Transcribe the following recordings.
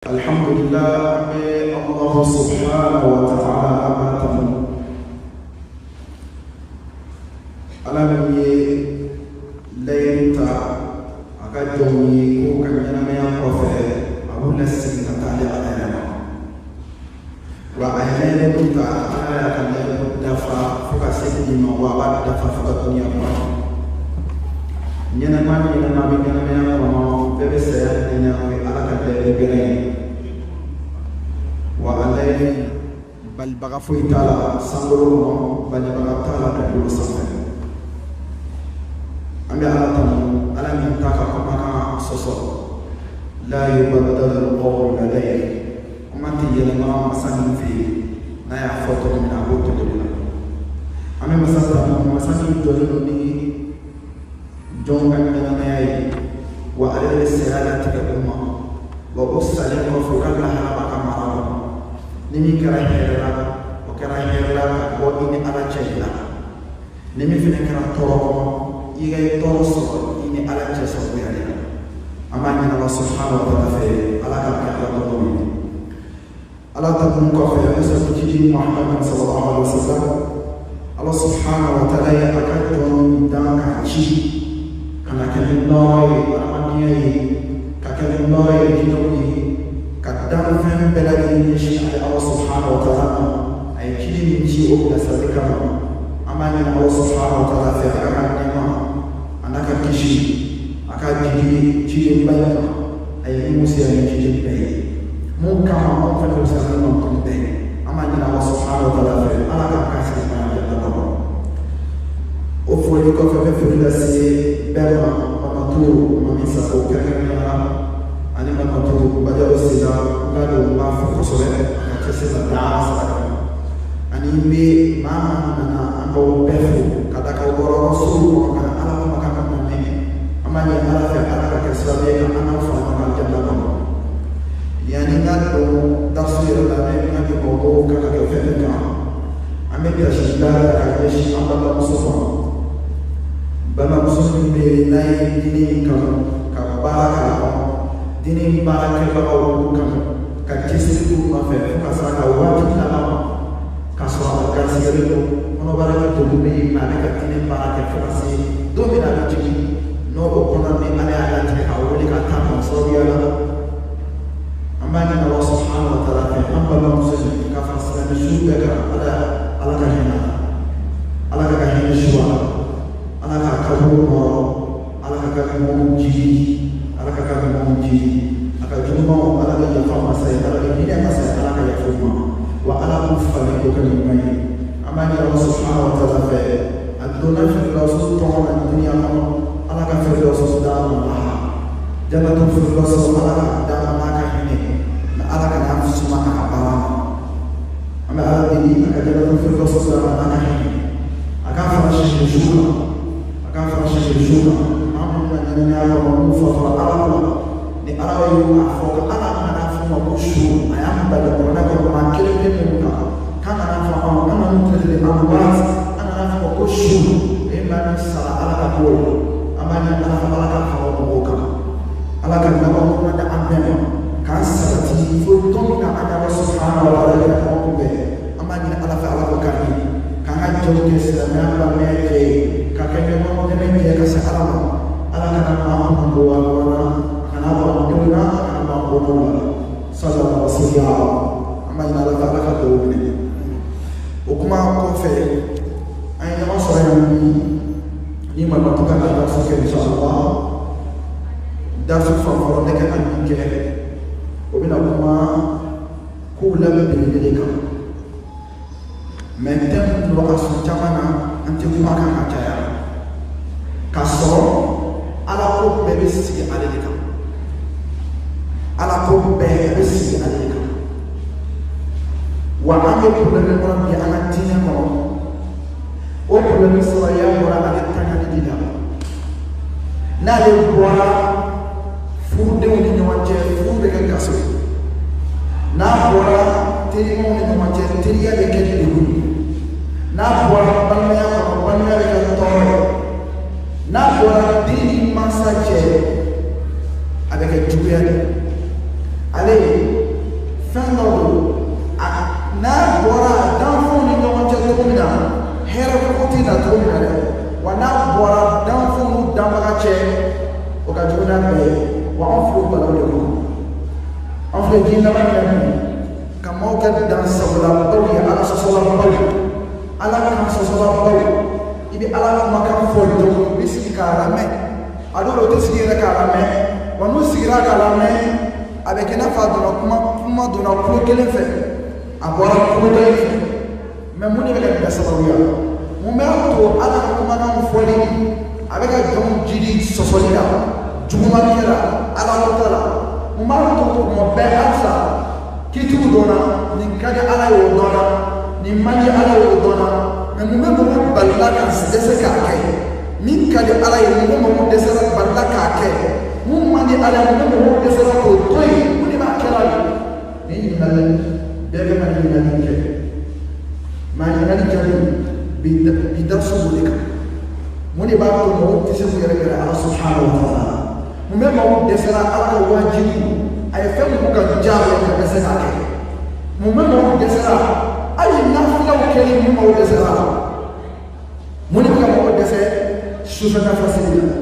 Alhamdulillah, Allah subhanahu wa ta'ala abatamu alamiye layta akajomi ko kanyana meya kofe abula singa tali alama wa ayene kunta ala kanyana dafa fuka sidi ma wa ba dafa fuka dunia ma nyana mani nyana mabi nyana meya ko bebe saya nyana ala kanyana bere وعليه بل بغفوي تعالى سنغلوه بل بغتالى تقول سنغل أمي على تنو ألا من تاكا كمكا سوسو لا يبدل القول لديه وما تيجي لما مسانين فيه لا يعفوتك من أبوت دولنا أمي مسانين دولني جونغا من نياي وعليه السيالة تكبرما وأسألين وفوقا لها بكا مرابا nimi kara hera o kara hera o ini ala chela nimi fene kara toro iga toro so ini ala chela so yale amanya Allah subhanahu wa ta'ala fe ala ka ka ko ni ala ta kun ko fe asa tiji Muhammad sallallahu alaihi wasallam Allah subhanahu wa ta'ala ya akato dan ka chi kana kan noy amanya ka kan noy kinoki kadang fem belagi yeshi Allah subhanahu wa ta'ala ay kili nchi o sadika amani Allah subhanahu wa ta'ala fi akamnema anaka kishi akajili chili bayana ay musi ay chili bay mun kama on fa ko sallallahu alaihi bay amani Allah subhanahu wa ta'ala fi alaka kasi ma ya Allah o foi ko fa fe la si bema amatu mamisa o kakana ani mamatu badalo sida ngado ma fa ko sole akasema daasa ani me mama na ambo befu kada ka goro suru kana ala ma kama me amani ala fa ala ka sabe ana fa ma janna ba yani ngado tafsir la me ngado ko ka ka fa ka ame bi ashida ka yeshi ambo musufa bama musufa be nay dini ka baraka dini baraka ka o ka kisiku ma fe ka saka wati na ma ka so ka sirito ono baraka to be ma ka dini baraka fa si do mi na jiki no ko na me ala ala te ka woni ka ta ma so ya la amani Allah subhanahu wa ta'ala fa amma muslim ka fa sa na shuba ka ala ka hina ala ka hina shuwa ala ka ka mo ala ka mo ji ala ka mo ji akajuma ala ya fama sai ala ni ya masa ala ka ya fuma wa ala kufani ko kan mai amani Allah subhanahu wa ta'ala fa aduna fi rasul ta'ala dunya ma ala ka fi rasul ta'ala jannatu fi rasul ala da ma ka hine na ala ka na fi suma ka bara ama ala ni ka jannatu fi rasul ta'ala ka hine aka fa shi shura aka fa shi shura amma ni ya ko fa ala ni arawa yu afoka ala mana fuma bushu ayamba da corona ko makile ni muka kana na fuma kana mutele amwat ana na fuma bushu e mani sala ala ko amani ala ala ka hawo boka ala ka na ko na ambema kan salati fo to na ada subhanahu wa ta'ala ko be amani ala fa ala ko kan kan ha joge sana ba meke ka ke mo de me ka sa ala ka na ma ko wa Kenapa dunia kenapa bodoh salah wasiat ama ina la kala ka do ni ukuma ko fe ay na masaya ni ma ba to ka da so ke inshallah da so fa foro de ka ni ke o bina kuma ku la be ni de ka mentem lo asu chamana anti kuma ka ka ya kaso ala ko be si ale de ka ala ko be besi alika wa ame problème ko bi ala tina ko o problème so ya wala ala tanga dina na le boa fu de woni no wacce fu be ga gaso na boa tiri mo ni no wacce tiri ya be ke de gudi na boa banna ya ko banna be ga toro na boa dini masaje avec jubiani allez cɛ o ka jugu n'a bɛɛ ye wa anw filɛ o balaw de kɔnɔ anw filɛ diɲɛ laban min na ka maaw kɛ dansagolabaw ye ala sɔsɔlabaw ala kan sɔsɔlabaw i bɛ ala kumakan fɔ dɔn i bɛ sigi k'a lamɛn a dɔw la o tɛ sigi yɛrɛ k'a lamɛn wa n'u sigira k'a lamɛn a bɛ kɛ i n'a fɔ a donna kuma donna kulo kelen fɛ a bɔra kulo kelen fɛ mɛ mun de bɛ ka nin kɛ sababu ye mun bɛ to ala ka kumakan fɔli a bɛ ka jɔnw jiri sɔsɔli la jugumankɛ la ala wata la mun b'a to tuma bɛɛ halisa kitiw dɔnna nin ka di ala ye o dɔnna nin man di ala ye o dɔnna mɛ mun bɛ mɔgɔ balila ka dɛsɛ k'a kɛ min ka di ala ye mun bɛ mɔgɔ dɛsɛra balila k'a kɛ mun man di ala ye mun bɛ mɔgɔ dɛsɛra k'o to yen mun de b'a kɛ la ni ɲininkali bɛɛ bɛ ka ɲininkali kɛ maa ɲininkali jaabi bi da so de kan mun de b'a to mɔgɔw tɛ se k'u yɛrɛ gɛrɛ ala subhanahu wa ta'ala mun bɛ mɔgɔw dɛsɛra ala ka wajibi a ye fɛn mun ka jaabi ka dɛsɛ k'a kɛ mun bɛ mɔgɔw dɛsɛra hali nafilaw kɛli mun mɔgɔw dɛsɛra mun de bɛ ka mɔgɔw dɛsɛ sufɛ nafa seli la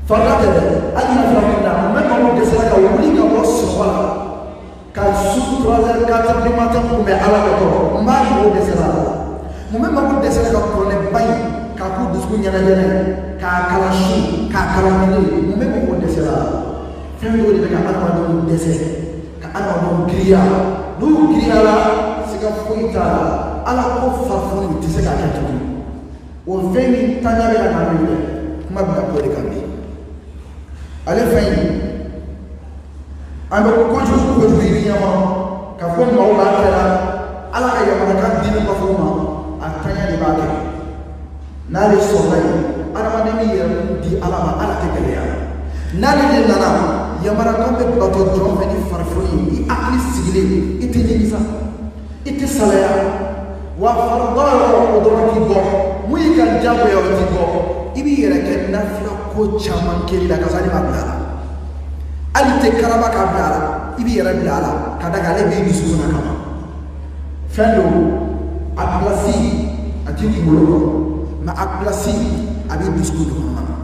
farida tɛ dɛ hali nafilaw kɛla mun bɛ mɔgɔw dɛsɛra ka wuli ka bɔ sunɔgɔ la ka su 3 heures 4 heures du matin kunbɛn ala ka kɔrɔ mun b'a mɔgɔw dɛsɛra mun bɛ mɔgɔw dɛsɛra ka kuranɛba in k'a k'u dusu ɲɛnajɛnɛ k'a kalan su k'a kalan mini mun bɛ mɔgɔw dɛsɛra fɛn dɔw de bɛ ka adamadenw dɛsɛ ka adamadenw giriya n'u giriyara siga foyi t'a la ala ko farifoni tɛ se k'a kɛ tuguni o fɛn min tanya bɛ ka na n'o ye kuma bɛ na k'o de kan bi ale fɛn in an bɛ kojugu yiri ɲɛma ka fɔ maaw b'a kɛ la ala ka yamanakan dili kɔfɛ o ma a tanya de b'a kɛ n'ale sɔnna ye adamaden min yɛrɛ di ala ma ala tɛ gɛlɛya n'ale de nana yamanakan bɛ bato jɔn fɛ ni farifoni i hakili sigilen i tɛ nimisa i tɛ salaya wa faridɔ yɔrɔ o dɔrɔn t'i bɔ mun y'i ka diyagoya o t'i bɔ i b'i yɛrɛ kɛ nafila ko caman kɛli la ka sɔrɔ ale ma bila a la hali tɛ karaba k'a bila a la i b'i yɛrɛ bila a la ka da kan ale b'i dusukun na kama fɛn do a pilasi a t'i kunkolo kɔnɔ mɛ a pilasi a b'i dusukun de kɔnɔna na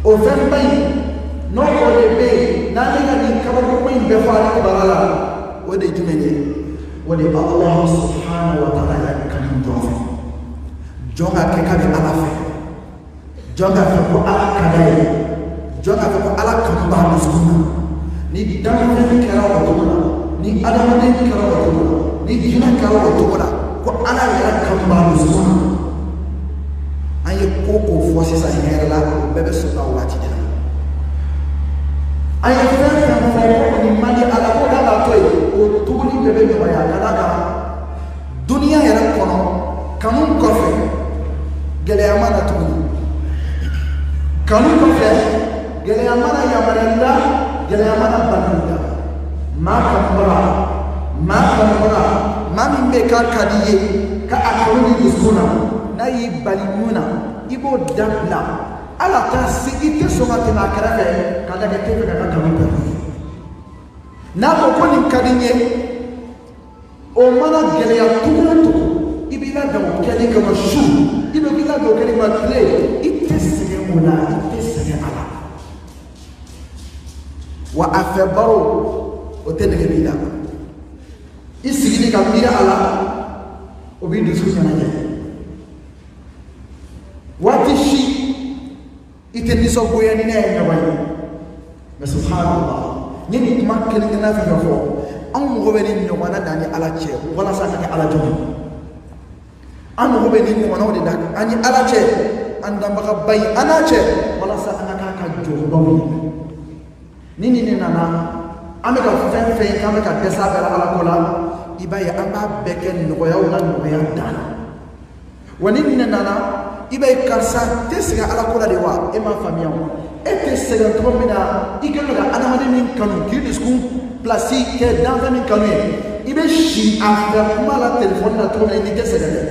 o fɛn ba in n'o o de bɛ yen n'ale ka nin kabako in bɛɛ fɔ ale kibaruya la o de ye jumɛn ye o de ye ala subhanahu wa ta'ala yɛrɛ kanu jɔn fɛ jɔn ka kɛ k'a bɛ ala fɛ jɔn ka fɛ ko ala ka d'a ye jɔn ka fɛ ko ala kanu b'a dusukun na ni danfɛn kɛra o cogo la ni adamaden kɛra o cogo la ni jinɛ kɛra o cogo la ko ala yɛrɛ kanu b'a dusukun na an ye ko o fɔ sisan hɛrɛ la o bɛɛ bɛ sɔrɔ a waati de la an ye fɛn fɛn fɔ ko nin man di ala ko k'a to yen o tuguli bɛɛ bɛ nɔgɔya ka d'a kan duniya yɛrɛ kɔnɔ kanu kɔfɛ gɛlɛya ma na tuguni kanu kɔfɛ gɛlɛya mana yamaruyali la gɛlɛya mana bali la maa kanubaga maa min bɛ k'a ka di ye ka a kanu ni dusukun na n'a y'i bali mun na i b'o dabila ala t'a se i tɛ sɔn ka tɛmɛ a kɛrɛfɛ ka lajɛ k'e bɛ ka ka kanu kɛ n'a ko ko nin ka di n ye o mana gɛlɛya cogo o cogo i b'i labɛn o kɛli kama su i bɛ k'i labɛn o kɛli kama tile i tɛ sɛgɛn o la i tɛ sɛgɛn a la wa a fɛ baro o tɛ nɛgɛ b'i la i sigili ka miiri a la o b'i dusu ɲɛnajɛ waati si i tɛ nisɔngoya ni ne ye ɲɔgɔn ye mɛ subhanallah n ye nin kuma kelen-kelenna fɛn fɛn fɔ anw mɔgɔ bɛ ni ɲɔgɔnna da ni ala cɛ walasa ka kɛ ala jɔn an mɔgɔ bɛ ni ɲɔgɔnnaw de da an ni ala cɛ an danbagaba ye an n'a cɛ walasa an ka k'a ka jɔnbaw ye ni nin de nana an bɛ ka fɛn fɛn ye k'an bɛ ka dɛsɛ a bɛɛ la ala ko la i b'a ye an b'a bɛɛ kɛ nɔgɔyaw la nɔgɔya dan na wa ni nin de nana i b'a ye karisa tɛ sɛgɛn ala ko la de wa e m'a faamuya o e tɛ sɛgɛn cogo min na i kɛlen don ka adamaden min kanu k'i dusukun pilasi kɛ danfɛn min kanu ye i bɛ si a fɛ kuma la telefɔni na cogo min na i tɛ sɛgɛn dɛ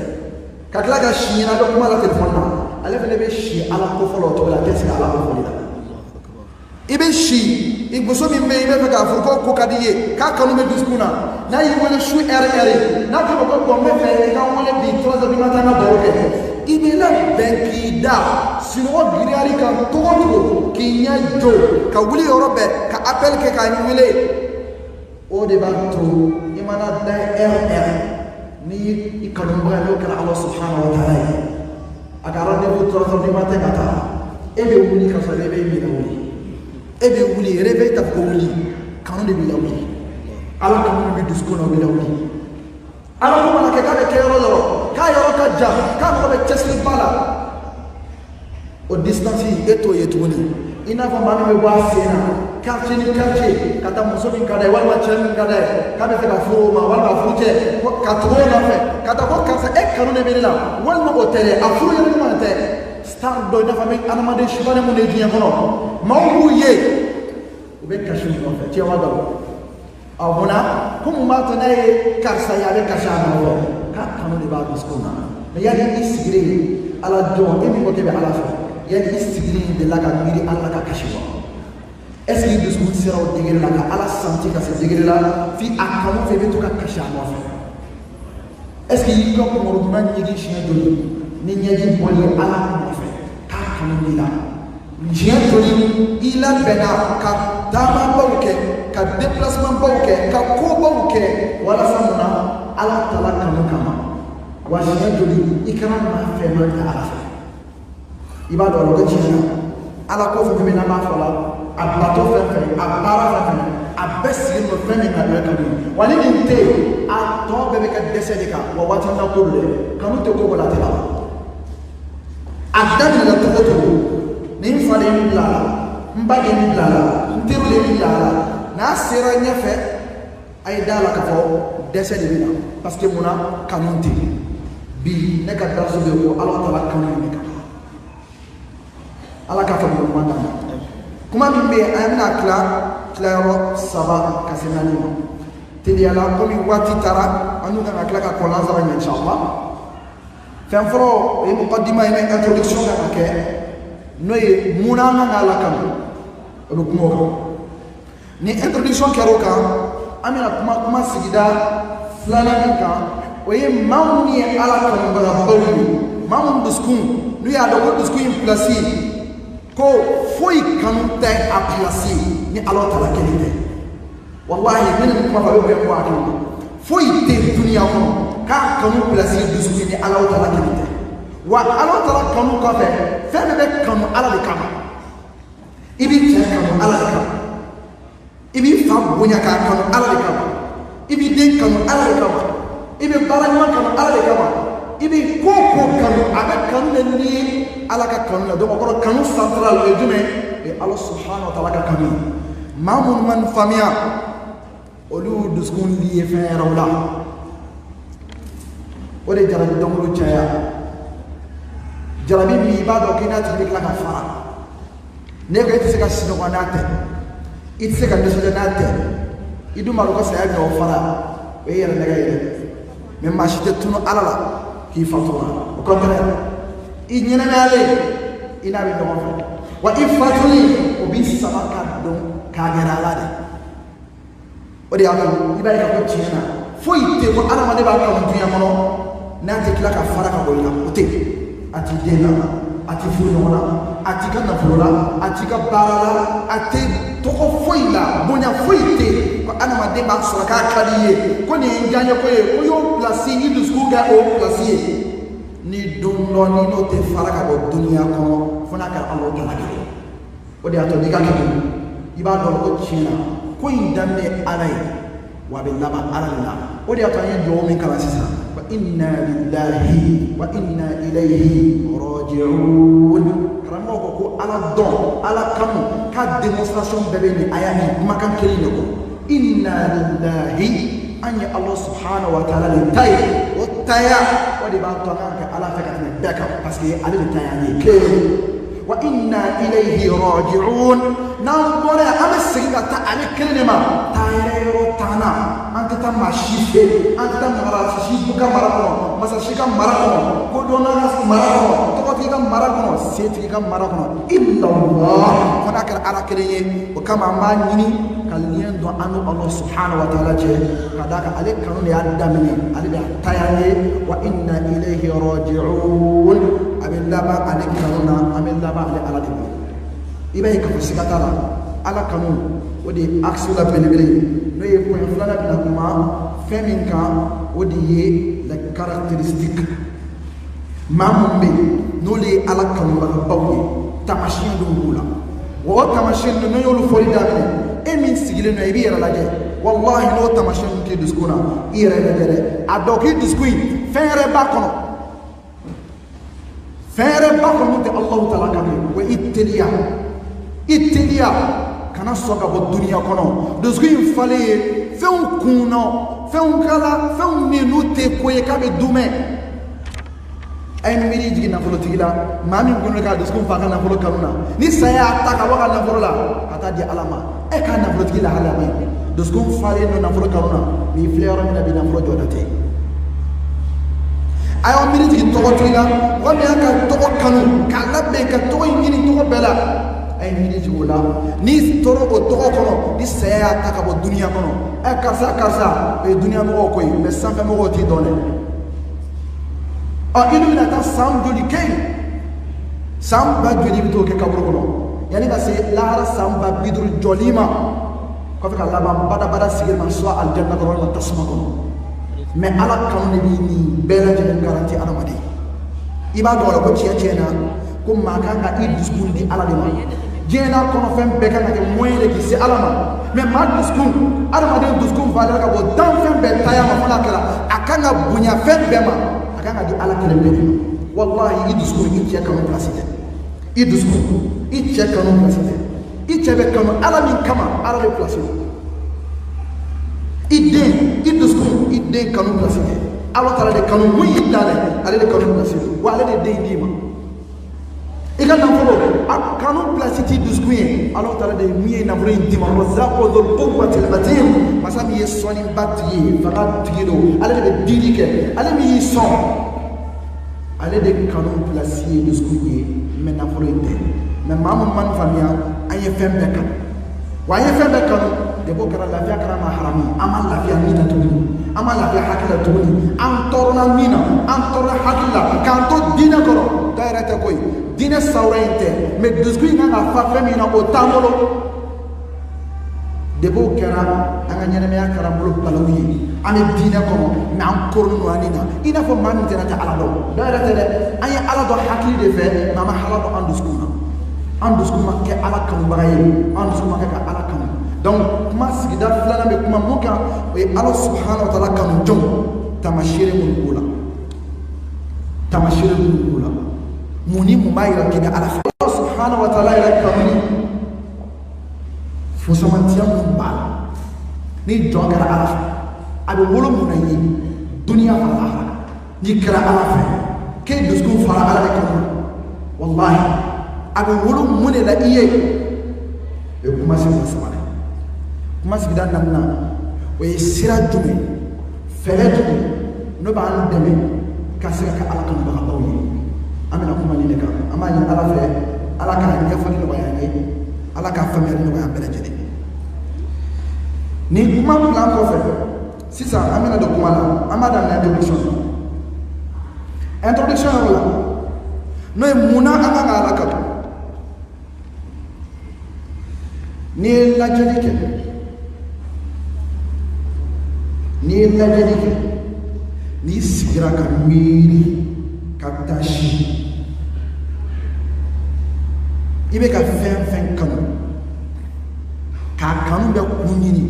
ka tila ka si ɲɛna bɛ kuma la telefɔni na ale fana bɛ si ala ko fɔlɔ o cogo la a tɛ sɛgɛn ala ko fɔli la i bɛ si i muso min bɛ yen i bɛ fɛ k'a fɔ ko ka di i ye k'a kanu bɛ dusukun na n'a y'i wele su ɛri n'a ko bɔn n bɛ fɛ i ka wele bi 3 heures du matin ka baro kɛ ibela benkida sino giriari kan togo kinya jo ka wuli yorobe ka appel ke ka nyule o de bantu imana da rr ni ikalum ba lo kala Allah subhanahu wa ta'ala agara de bu tro ni mate kata ebe wuli ka so rebe mi wuli ebe wuli rebe ta ko wuli kanu de bi wuli ala kanu bi dusko no bi wuli ala ko mala ke ka de kero yoro ka yoro ka ja ka ko be chesli bala o distance eto yetuni ina fa mami be wa sena quartier ni quartier kata muso min kada wala chen kada kada fe ka furo ma wala fuje ka tro na fe kata ko ka e kanu ne be la wala mo tere afuro ye mo te star do na fa me anama de shibane mo ne diya kono mawu ye o be ka shin no fe ti wa dawo abuna kuma ma ta ne karsa ya be ka sha no ka kanu de ba biskona me ya ni isigre ala do e mi ko te be ala fa ya ni isigre de la ka miri ala ka kashiwa est-ce que discours sera au degré là ala santi ka se degré là fi akamu fe beto ka kasha no fa est-ce que yiko ko mo duma nyigi chien do ni nyigi boli ala no fa ka kanu ni la chien do ila bena ka dama bawke ka déplacement bawke ka ko bawke wala samuna ala tala kanu kama wa chien do ikram ma fe ma ta ala ibado lo ko chien ala ko fe me na ma fola abato fɛnfɛn abara fɛnfɛn abɛsiri no fɛn min ka bɛrɛ ka di wani nin te a tɔ bɛɛ bɛ kɛ dɛsɛ de kan wa waati na ko dɛ kanu tɛ ko bɔla tɛ la a daminɛ la cogo cogo ni n fa de min bila la n ba de min bila la n teri de min bila la n'a sera ɲɛfɛ a ye da la k'a fɔ dɛsɛ de bɛ na parce que munna kanu tɛ bi ne ka daraso bɛ ko ala ta la kanu de kan ala k'a fɔ mɔgɔ ɲuman d'a ma. Kuma min bɛ an bɛna tilayɔrɔ 3 ka se 4 ma teliyala komi waati taara an y'u kan ka tila ka kɔn Lazara ɲɛ inshallah fɛn fɔlɔ o ye muqaddima ye introduction kan ka kɛ n'o ye munna an kan ka Ala kanu o bɛ kuma o kan ni introduction kɛra o kan an bɛna kuma sigida 2 min kan o ye maa minnu ye Ala kanubagabaw ye maa minnu dusukun n'u y'a dɔn ko dusukun in place ko foyi kanu tɛ a place ni ala tala kelen tɛ wallahi minnu kuma fɔ a bɛ bɛn bɔ a kan foyi tɛ duniya kɔnɔ k'a kanu place dusukun ni ala tala kelen tɛ wa ala tala kanu kɔfɛ fɛn bɛɛ bɛ kanu ala de kama i b'i cɛ kanu ala de kama i b'i fa bonya k'a kanu ala de kama i b'i den kanu ala de kama i bɛ baara ɲuman kanu ala de kama i bɛ ko kanu a bɛ kanu de ni ala ka kanu la donc kɔrɔ kanu central o ye jumɛn e ala subhanahu wa ta'ala ka kanu maa minnu ma nin faamuya olu dusukun li ye fɛn yɛrɛw la o de jarabi dɔnkolo caya jarabi min i b'a dɔn k'i n'a tigi bɛ tila ka fara ne ko e tɛ se ka sinɔgɔ n'a tɛ i tɛ se ka nisɔndiya n'a tɛ i dun b'a dɔn ko saya bɛ o fara o ye yɛrɛ nɛgɛ ye dɛ mais maa si tɛ tunu ala la k'i fato la o contraire i ɲɛnɛmayalen i n'a bɛ ɲɔgɔn fɛ wa i fatuli o b'i sama ka dɔn k'a gɛrɛ ala de o de y'a to i b'a ye k'a fɔ tiɲɛ na foyi tɛ ko adamaden b'a kanu dunuya kɔnɔ n'a tɛ tila ka fara ka bɔ i la o tɛ a t'i den na a t'i furu ɲɔgɔn na a t'i ka nafolo la a t'i ka baara la a tɛ tɔgɔ foyi la bonya foyi tɛ ko adamaden b'a sɔrɔ k'a ka di ye ko nin ye n diyaɲɛ ko ye ko y'o pilasi i dusukun kɛ o pilasi ye ni don dɔ ni n'o tɛ fara ka bɔ duniya kɔnɔ fo n'a kɛra ala ta la kelen o de y'a to n'i ka kɛ i b'a dɔn ko tiɲɛ na ko in daminɛ ala ye wa a bɛ laban ala de la o de y'a to an ye dugawu min kalan sisan wa inna lillahi wa inna ilayhi raji'un karamɔgɔ ko ko ala dɔn ala kanu ka démonstration bɛɛ bɛ nin a y'a nin kumakan kelen de kɔ inna lillahi an ye ala subhanahu wa ta'ala de ta ye o taya o de b'a to an kan kɛ ala fɛ ka tɛmɛ bɛɛ kan parce que ale de ta y'an ye kelen wa inna ilayhi raji'un n'an bɔra yan an bɛ segin ka taa ale kelen de ma taa yɛrɛ yɔrɔ t'an na an anta ta mashife anta mara shi buka marakono masashika marakono kodona marakono tokotika marakono setika marakono illa Allah fanakar arakeleye o kama manyini kalien do anu Allah subhanahu wa ta'ala je kadaka ale kanu ya damini ale da tayane wa inna ilayhi raji'un abillaba ale kanuna abillaba ale ala dibi ibai ka fisikatala ala kanu wodi aksula belebele no ye point flana bila kuma feminka wodi ye la caractéristique mambe no le ala kanu ba bawye tamashin do bula wo tamashin no yolu fori damine e min sigile no e bi yara laje wallahi no tamashin ke diskuna ire dere adoki diskui fere bakono te Allah taala kabe wa ittilia kana soka bo dunia kono diskui fale fen kuno fen kala fen minute ko e kabe dume ay miri jigi na folo tigila mami gono ka diskui fa kana folo kanuna ni saya ataka waka na folo la ata di alama e ka na folo tigila hala mai diskui fale no na folo kanuna mi fleur mi na bi na folo jodate ayo miri jigi togo tigila wa mi aka togo kanu kala be ka togo yini togo bela ay miri jigi wala ni toro o togo kono ni saya ataka bo dunia kono e karsa e dunia mo ko yi be sanfa mo ti donne ilu na ta sam joli kay sam ba joli bito ke kabro kono yani ba se lahara sam ba bidur jolima ko fe kala ba bada sigir man so al janna ko wala tasma kono mais ala kam ne bi ni bela je garanti ala madi ibadu wala ko tiena ko maka ga discours di ala de ma jena kono fem be kan ke moyen de ki se ala ma mais ma discours ala ma de discours valeur ka bo dan fem be taya ma fona kala akanga bunya fem be ma akanga di ala kele be wallahi discours ki tiya kan placité discours i tiya kan placité i tiya be kan ala min kama ala le placité discours kan placité ala tala de kan mu yidale ala de kan placité wa ala de dima ika nafolo akanu placiti duskuye alors tala de miye nafolo intima rozaqo dhul quwwati al-matin masami yesoni batiye fakat tigido ale de dirike ale mi son ale de kanu placiti duskuye men nafolo inde men mamu man famia aye fembe kan wa aye fembe kan de bo kara lafiya kara ma harami ama lafiya mina tuni ama lafiya hakila tuni am torna mina am torna hakila kanto dina koro dairata koy dina sawrente me duskuy nga fa femina o tamolo debo kera anga nyane me akara bulu palawi ame dina ko me am kornu anina ina fo man tena ta ala do dairata de ay ala do hakili de fe mama hala do anduskuma ke ala kan bagaye anduskuma ke ala kan donc kuma sigida flana me kuma muka e Allah subhanahu wa ta'ala kan jom tamashire mun kula muni mumayira kina ala Allah subhanahu wa ta'ala ila kamuni fo samantiya mun ba ni jongara ala abe wolo munayi dunya Allah ni kira ala fa ke dusku fara ala kan wallahi abe wolo munne la iye e kuma sama kuma sigida namna o ye sira jume fere jume no ba an deme ka sira ka ala kan ba bawo amina kuma ni ka amani ala fe ala ka nya fani no bayane ala ka famere no bayane bele jede ni kuma plan ko fe sisa amina do kuma la amada na introduction wala no e muna anga ala ka ni la jede ke ni lajɛ kɛ ni sigira ka miiri ka tashi i bɛ ka fɛn kanu k'a kanu bɛ kun ɲini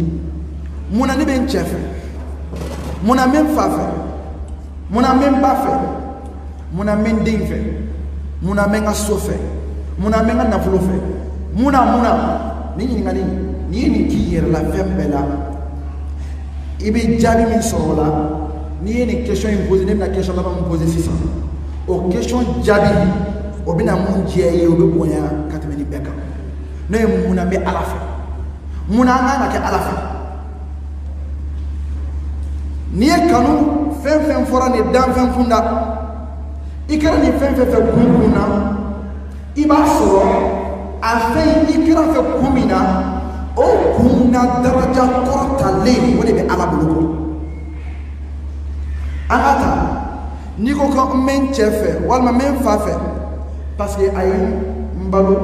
munna ne bɛ n cɛ fɛ munna n bɛ n fa fɛ munna n bɛ n ba fɛ munna n bɛ n den fɛ munna n bɛ n ka so fɛ munna n bɛ n ka nafolo fɛ munna ni ɲininkali ni ye nin k'i yɛrɛ la fɛn bɛɛ la i bɛ jaabi min sɔrɔ o la n'i ye nin question in posé ne bɛna question laban min posé sisan o question jaabi o bɛna mun diya i ye o bɛ bonya ka tɛmɛ nin bɛɛ kan n'o ye munna n bɛ ala fɛ munna an kan ka kɛ ala fɛ ni ye kanu fɛn fɛn fɔra ni danfɛn kunda i kɛra ni fɛn fɛn fɛ kun na i b'a sɔrɔ a fɛn i kɛra fɛ kun min na o kun na daraja kɔrɔtalen o de bɛ Ala bolo kɔ. An ka ta n'i ko ko n bɛ n cɛ fɛ walima n bɛ n fa fɛ parce que a ye n balo,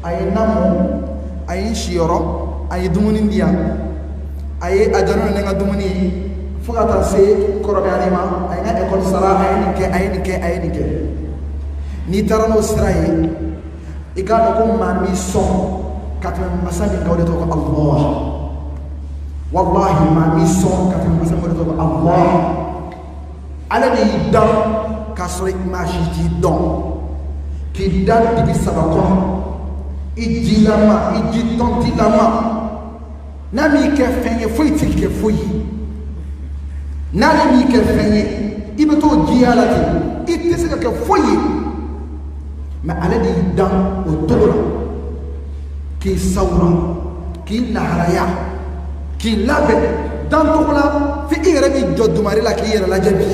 a ye n lamɔ, a ye n siyɔrɔ, a ye dumuni di yan, a ye a jɔlen ne ka dumuni ye fo ka taa se kɔrɔbayali ma, a ye n ka ekɔli sara, a ye nin kɛ, a ye nin kɛ, a ye nin kɛ. N'i taara n'o sira ye i k'a dɔn ko maa min sɔn ka tɛmɛ masa min kan o de tɔgɔ ko Allah. Wallahi maa min sɔn ka tɛmɛ masa min kan o de tɔgɔ ko Allah. Ale de y'i dan k'a sɔrɔ maa si t'i dɔn, k'i da dibi saba kɔnɔ, i jilama, i ji tɔntilama. N'a m'i kɛ fɛn ye foyi t'i kɛ foyi ye. N'ale m'i kɛ fɛn ye i bɛ t'o jiya la ten, i tɛ se ka kɛ foyi ye. Mais ale de y'i dan o cogo la k'i sawura, k'i laharaya, k'i labɛn dan cogo la f'i yɛrɛ b'i jɔ dumare la k'i yɛrɛ lajɛ bi.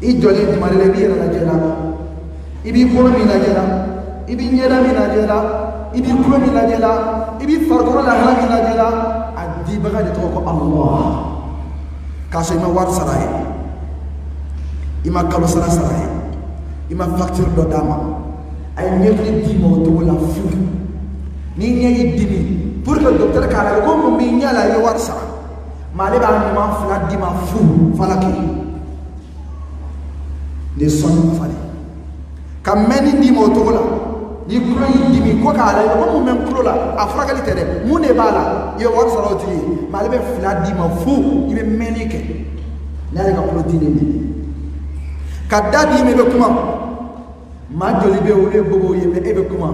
I jɔlen dumare la i b'i yɛrɛ lajɛ la, i b'i bolo min lajɛ la, i b'i ɲɛda min lajɛ la, i b'i tulo min lajɛ la, i b'i farikolo lahara min lajɛ la, a dibaga de tɔgɔ ko Allah. K'a sɔrɔ i ma wari sara ye, i ma kalo sara sara ye, i ma facture dɔ d'a ma, a ye ɲɛkili d'i ma o cogo la fu. Ni ɲɛ y'i dimi pour que docteur k'a lajɛ ko mun b'i ɲɛ la i ye wari sara, mais ale b'a ɲuman fila d'i ma fu falaki. Ne sɔnni falen ka mɛnni d'i ma o cogo la, ni kulo y'i dimi ko k'a lajɛ ko mun bɛ n kulo la, a furakɛli tɛ dɛ, mun de b'a la i ye wari sara o tigi ye, mais ale bɛ fila d'i ma fu i bɛ mɛnni kɛ n'ale ka kulo diinen de. Ka da d'i ma i bɛ kuma, maa joli bɛ yen olu ye bobow ye mais e bɛ kuma,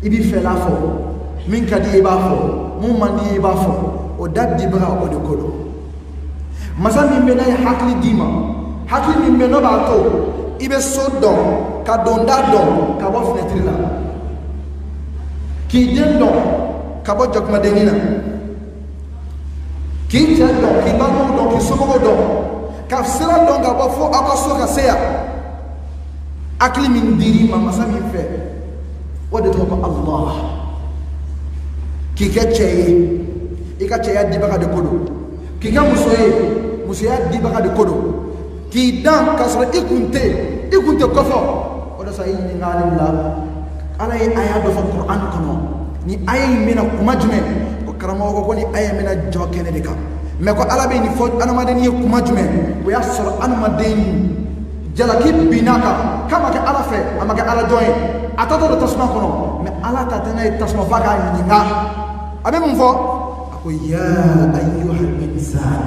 i b'i fɛla fɔ, min ka di i b'a fɔ, mun man di i b'a fɔ, o da dibaga o de ko don. Masa min bɛ n'a ye hakili d'i ma, hakili min bɛ n'o b'a to i bɛ so dɔn ka donda dɔn ka bɔ fenêtre la, k'i den dɔn ka bɔ jakumadenni na, k'i cɛ dɔn, k'i balimaw dɔn, k'i somɔgɔw dɔn, ka sira dɔn ka bɔ fo aw ka so ka se yan. Hakili min dir'i ma masa min fɛ o de tɔgɔ ko Allah. K'i kɛ cɛ ye i ka cɛya dibaga de ko don, k'i kɛ muso ye musoya dibaga de ko don, k'i dan k'a sɔrɔ i kun tɛ kɔfɛ. O de sɔrɔ i ɲininkali la Ala ye aya dɔ fɔ Kuran kɔnɔ, ni aya in bɛna kuma jumɛn? Ko karamɔgɔ ko ni aya in bɛna jɔ kɛnɛ de kan, mais ko Ala bɛ nin fɔ adamaden ye kuma jumɛn? O y'a sɔrɔ adamaden jalaki binna kan, k'a ma kɛ Ala fɛ, a ma kɛ Ala jɔn ye, a tatɔ don tasuma kɔnɔ, mais Ala ta tɛ n'a ye tasuma fa k'a ɲininka. A bɛ mun fɔ? A ko ya ayyuhal insan,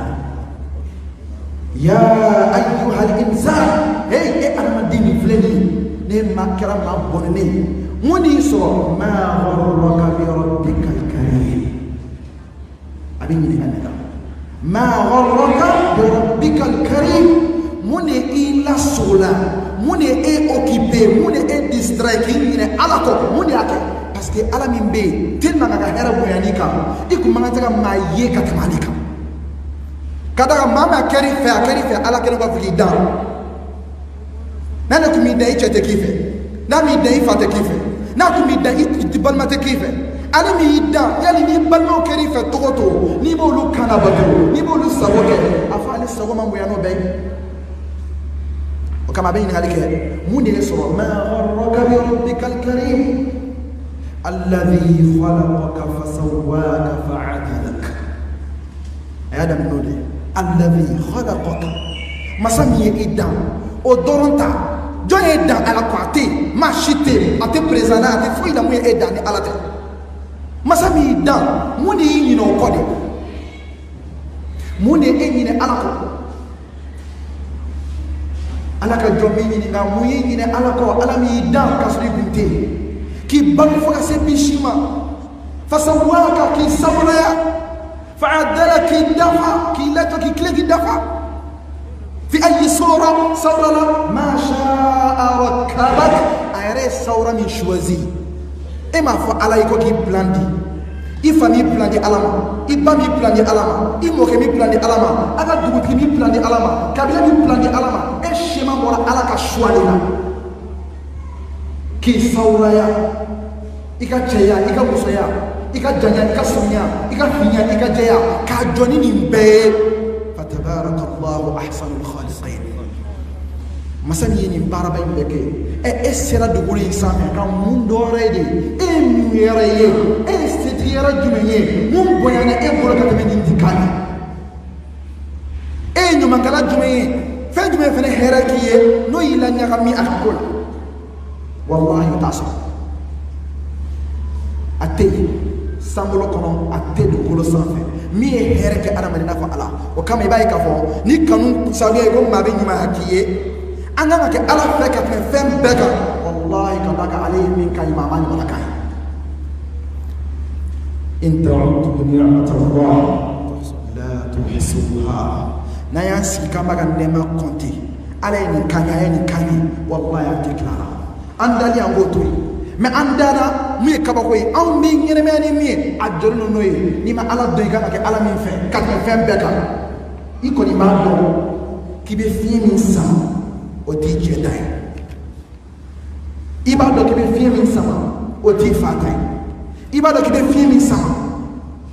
ya ayyuhal insan, hey e adamaden min filɛ nin ye, ne ma kɛra maa bɔnɛnen ye, mun de y'i sɔrɔ? Ma gharraka bi rabbikal karim. A bɛ ɲininka ne la, ma gharraka bi rabbikal karim, mun de i lasogo la, mun de e occupé, mun de e distrait k'i ɲinɛ Ala kɔ, mun de y'a kɛ? Parce que Ala min bɛ yen tellement ka hɛrɛ bonyani kan, i kun man kan tɛ ka maa ye ka tɛmɛ ale kan. Ka da kan maa min a kɛr'i fɛ Ala kɛlen b'a fɔ k'i dan. N'a ne kun b'i dan i cɛ tɛ k'i fɛ, n'a m'i dan i fa tɛ k'i fɛ, n'a kun b'i dan i balima tɛ k'i fɛ. Ale min y'i dan yali ni balimaw kɛr'i fɛ togo togo, n'i b'olu kan labato, n'i b'olu sago kɛ, a fɔ ale sago man bonya n'o bɛɛ ye. O kama a bɛ ɲininkali kɛ, mun de ye sɔrɔ? Ma gharraka bi rabbikal karim alladhi khalaqaka fasawwaka fa'adalak. A y'a daminɛ n'o de ye, alladhi khalaqaka, masa min ye i dan o dɔrɔn ta, jɔn ye dan Ala kɔ? A tɛ yen, maa si tɛ yen, a tɛ président a tɛ foyi la mun ye e dan ni Ala tɛ. Masa min y'i dan, mun de y'i ɲinɛ o kɔ de? Mun de ye e ɲinɛ Ala kɔ? Ala ka jɔn b'i ɲininka mun y'i ɲinɛ Ala kɔ? Ala min y'i dan k'a sɔrɔ i kun tɛ yen, k'i balo fo ka se bi si ma, fasawwaka, k'i sabolaya, fa'adala, k'i dafa, k'i lajɔ, k'i tilen, k'i dafa. Fi ayi sawra la ma sha'a rakkabak, a yɛrɛ ye sawra min choisi. E m'a fɔ Ala ye ko k'i plan di, i famille plan di alama, i ba mi plan di alama, i mɔkɛ mi plan di alama, a ka dugutigi mi plan di alama, kabila mi plan di alama. E schéma bɔra ala ka choix de la k'i sawuraya, i ka cɛya, i ka musoya, i ka janya, i ka surunya, i ka finya, i ka jɛya k'a jɔ ni nin bɛɛ ye. Fatabarakallahu ahsanul khaliqin. Masa min ye nin baaraba in bɛɛ kɛ, e sera dugukolo in sanfɛ ka mun dɔ wɛrɛ de, e ye mun yɛrɛ ye, e ye setigi yɛrɛ jumɛn ye mun bonyana e bolo ka tɛmɛ nin di kan ye, e ye ɲumankɛla jumɛn ye, fɛn jumɛn fɛnɛ hɛrɛ k'i ye n'o y'i la ɲagami a ka ko la. Wallahi t'a sɔrɔ, a tɛ yen sankolo kɔnɔ, a tɛ dugukolo sanfɛ min ye hɛrɛ kɛ adamaden n'a fɔ ala. O kama i b'a ye k'a fɔ ni kanu sababu ye ko maa bɛ ɲumanya k'i ye, an kan ka kɛ ala fɛ ka tɛmɛ fɛn bɛɛ kan. Wallahi ka d'a kan ale ye min ka ɲi maa ma ɲɔgɔnna kan ye. In ta'uddu ni'matallahi la tuhsuha. N'an y'an sigi k'an b'a ka nɛɛma compter, ala ye nin kan ye, a ye nin kan ye, wallahi an tɛ tila a la. An dali an b'o to yen, mais an dara mun ye kabako ye, anw bɛ ɲɛnɛmaya ni min ye a jɔlen don n'o ye. N'i ma ala dɔn i kan ka kɛ ala min fɛ ka tɛmɛ fɛn bɛɛ kan, i kɔni b'a dɔn k'i bɛ fiɲɛ min sama o t'i cɛ ta ye, i b'a dɔn k'i bɛ fiɲɛ min sama o t'i fa ta ye, i b'a dɔn k'i bɛ fiɲɛ min sama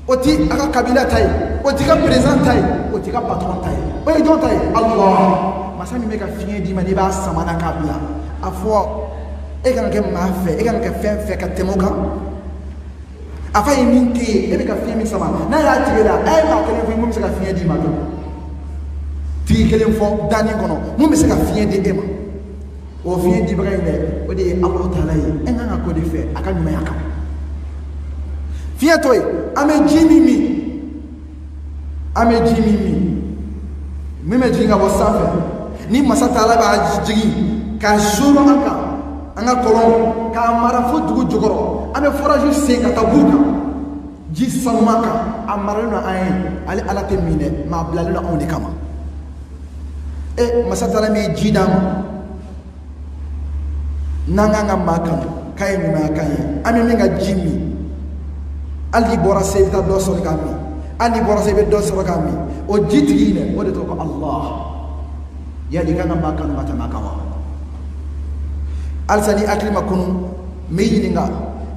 o t'i a ka kabila ta ye, o t'i ka président ta ye, o t'i ka patron ta ye, o ye jɔn ta ye? Allah. Masa min bɛ ka fiɲɛ d'i ma n'i b'a sama na k'a bila, a fɔ e kan ka kɛ maa fɛ, e kan ka kɛ fɛn fɛ ka tɛmɛ o kan. A fa ye min tɛ ye, e bɛ ka fiɲɛ min sama, n'a y'a tigɛ la, a ye maa kelen fɔ mun bɛ se ka fiɲɛ d'i ma dɔn, tigi kelen fɔ dani kɔnɔ mun bɛ se ka fiɲɛ di e ma. O fiɲɛ dibaga in dɛ, o de ye Alahu Taala ye. E kan ka ko de fɛ a ka ɲumanya kan. Fiɲɛ to yen, an bɛ ji min min, an bɛ ji min min bɛ jigin ka bɔ sanfɛ, ni masa Taala b'a jigin k'a suru an kan, an ka kɔlɔn k'a mara fo dugu jukɔrɔ, an bɛ forage sen ka taa buru kan, ji sanuma kan, a maralen don an ye, ale ala tɛ min dɛ, maa bilalen don anw de kama. Masa Taala min ye ji d'an ma, n'an kan ka maa kanu k'a ye ɲumanya kan ye, an bɛ min ka ji min, hali n'i bɔra se i bɛ taa dɔ sɔrɔ k'a min, hali n'i bɔra se i bɛ dɔ sɔrɔ k'a min, o ji tigi in dɛ, o de tɔgɔ ko Allah. Yali i kan ka maa kanu ka tɛmɛ a kan wa? Halisa ni hakili ma kunu, n bɛ ɲininka,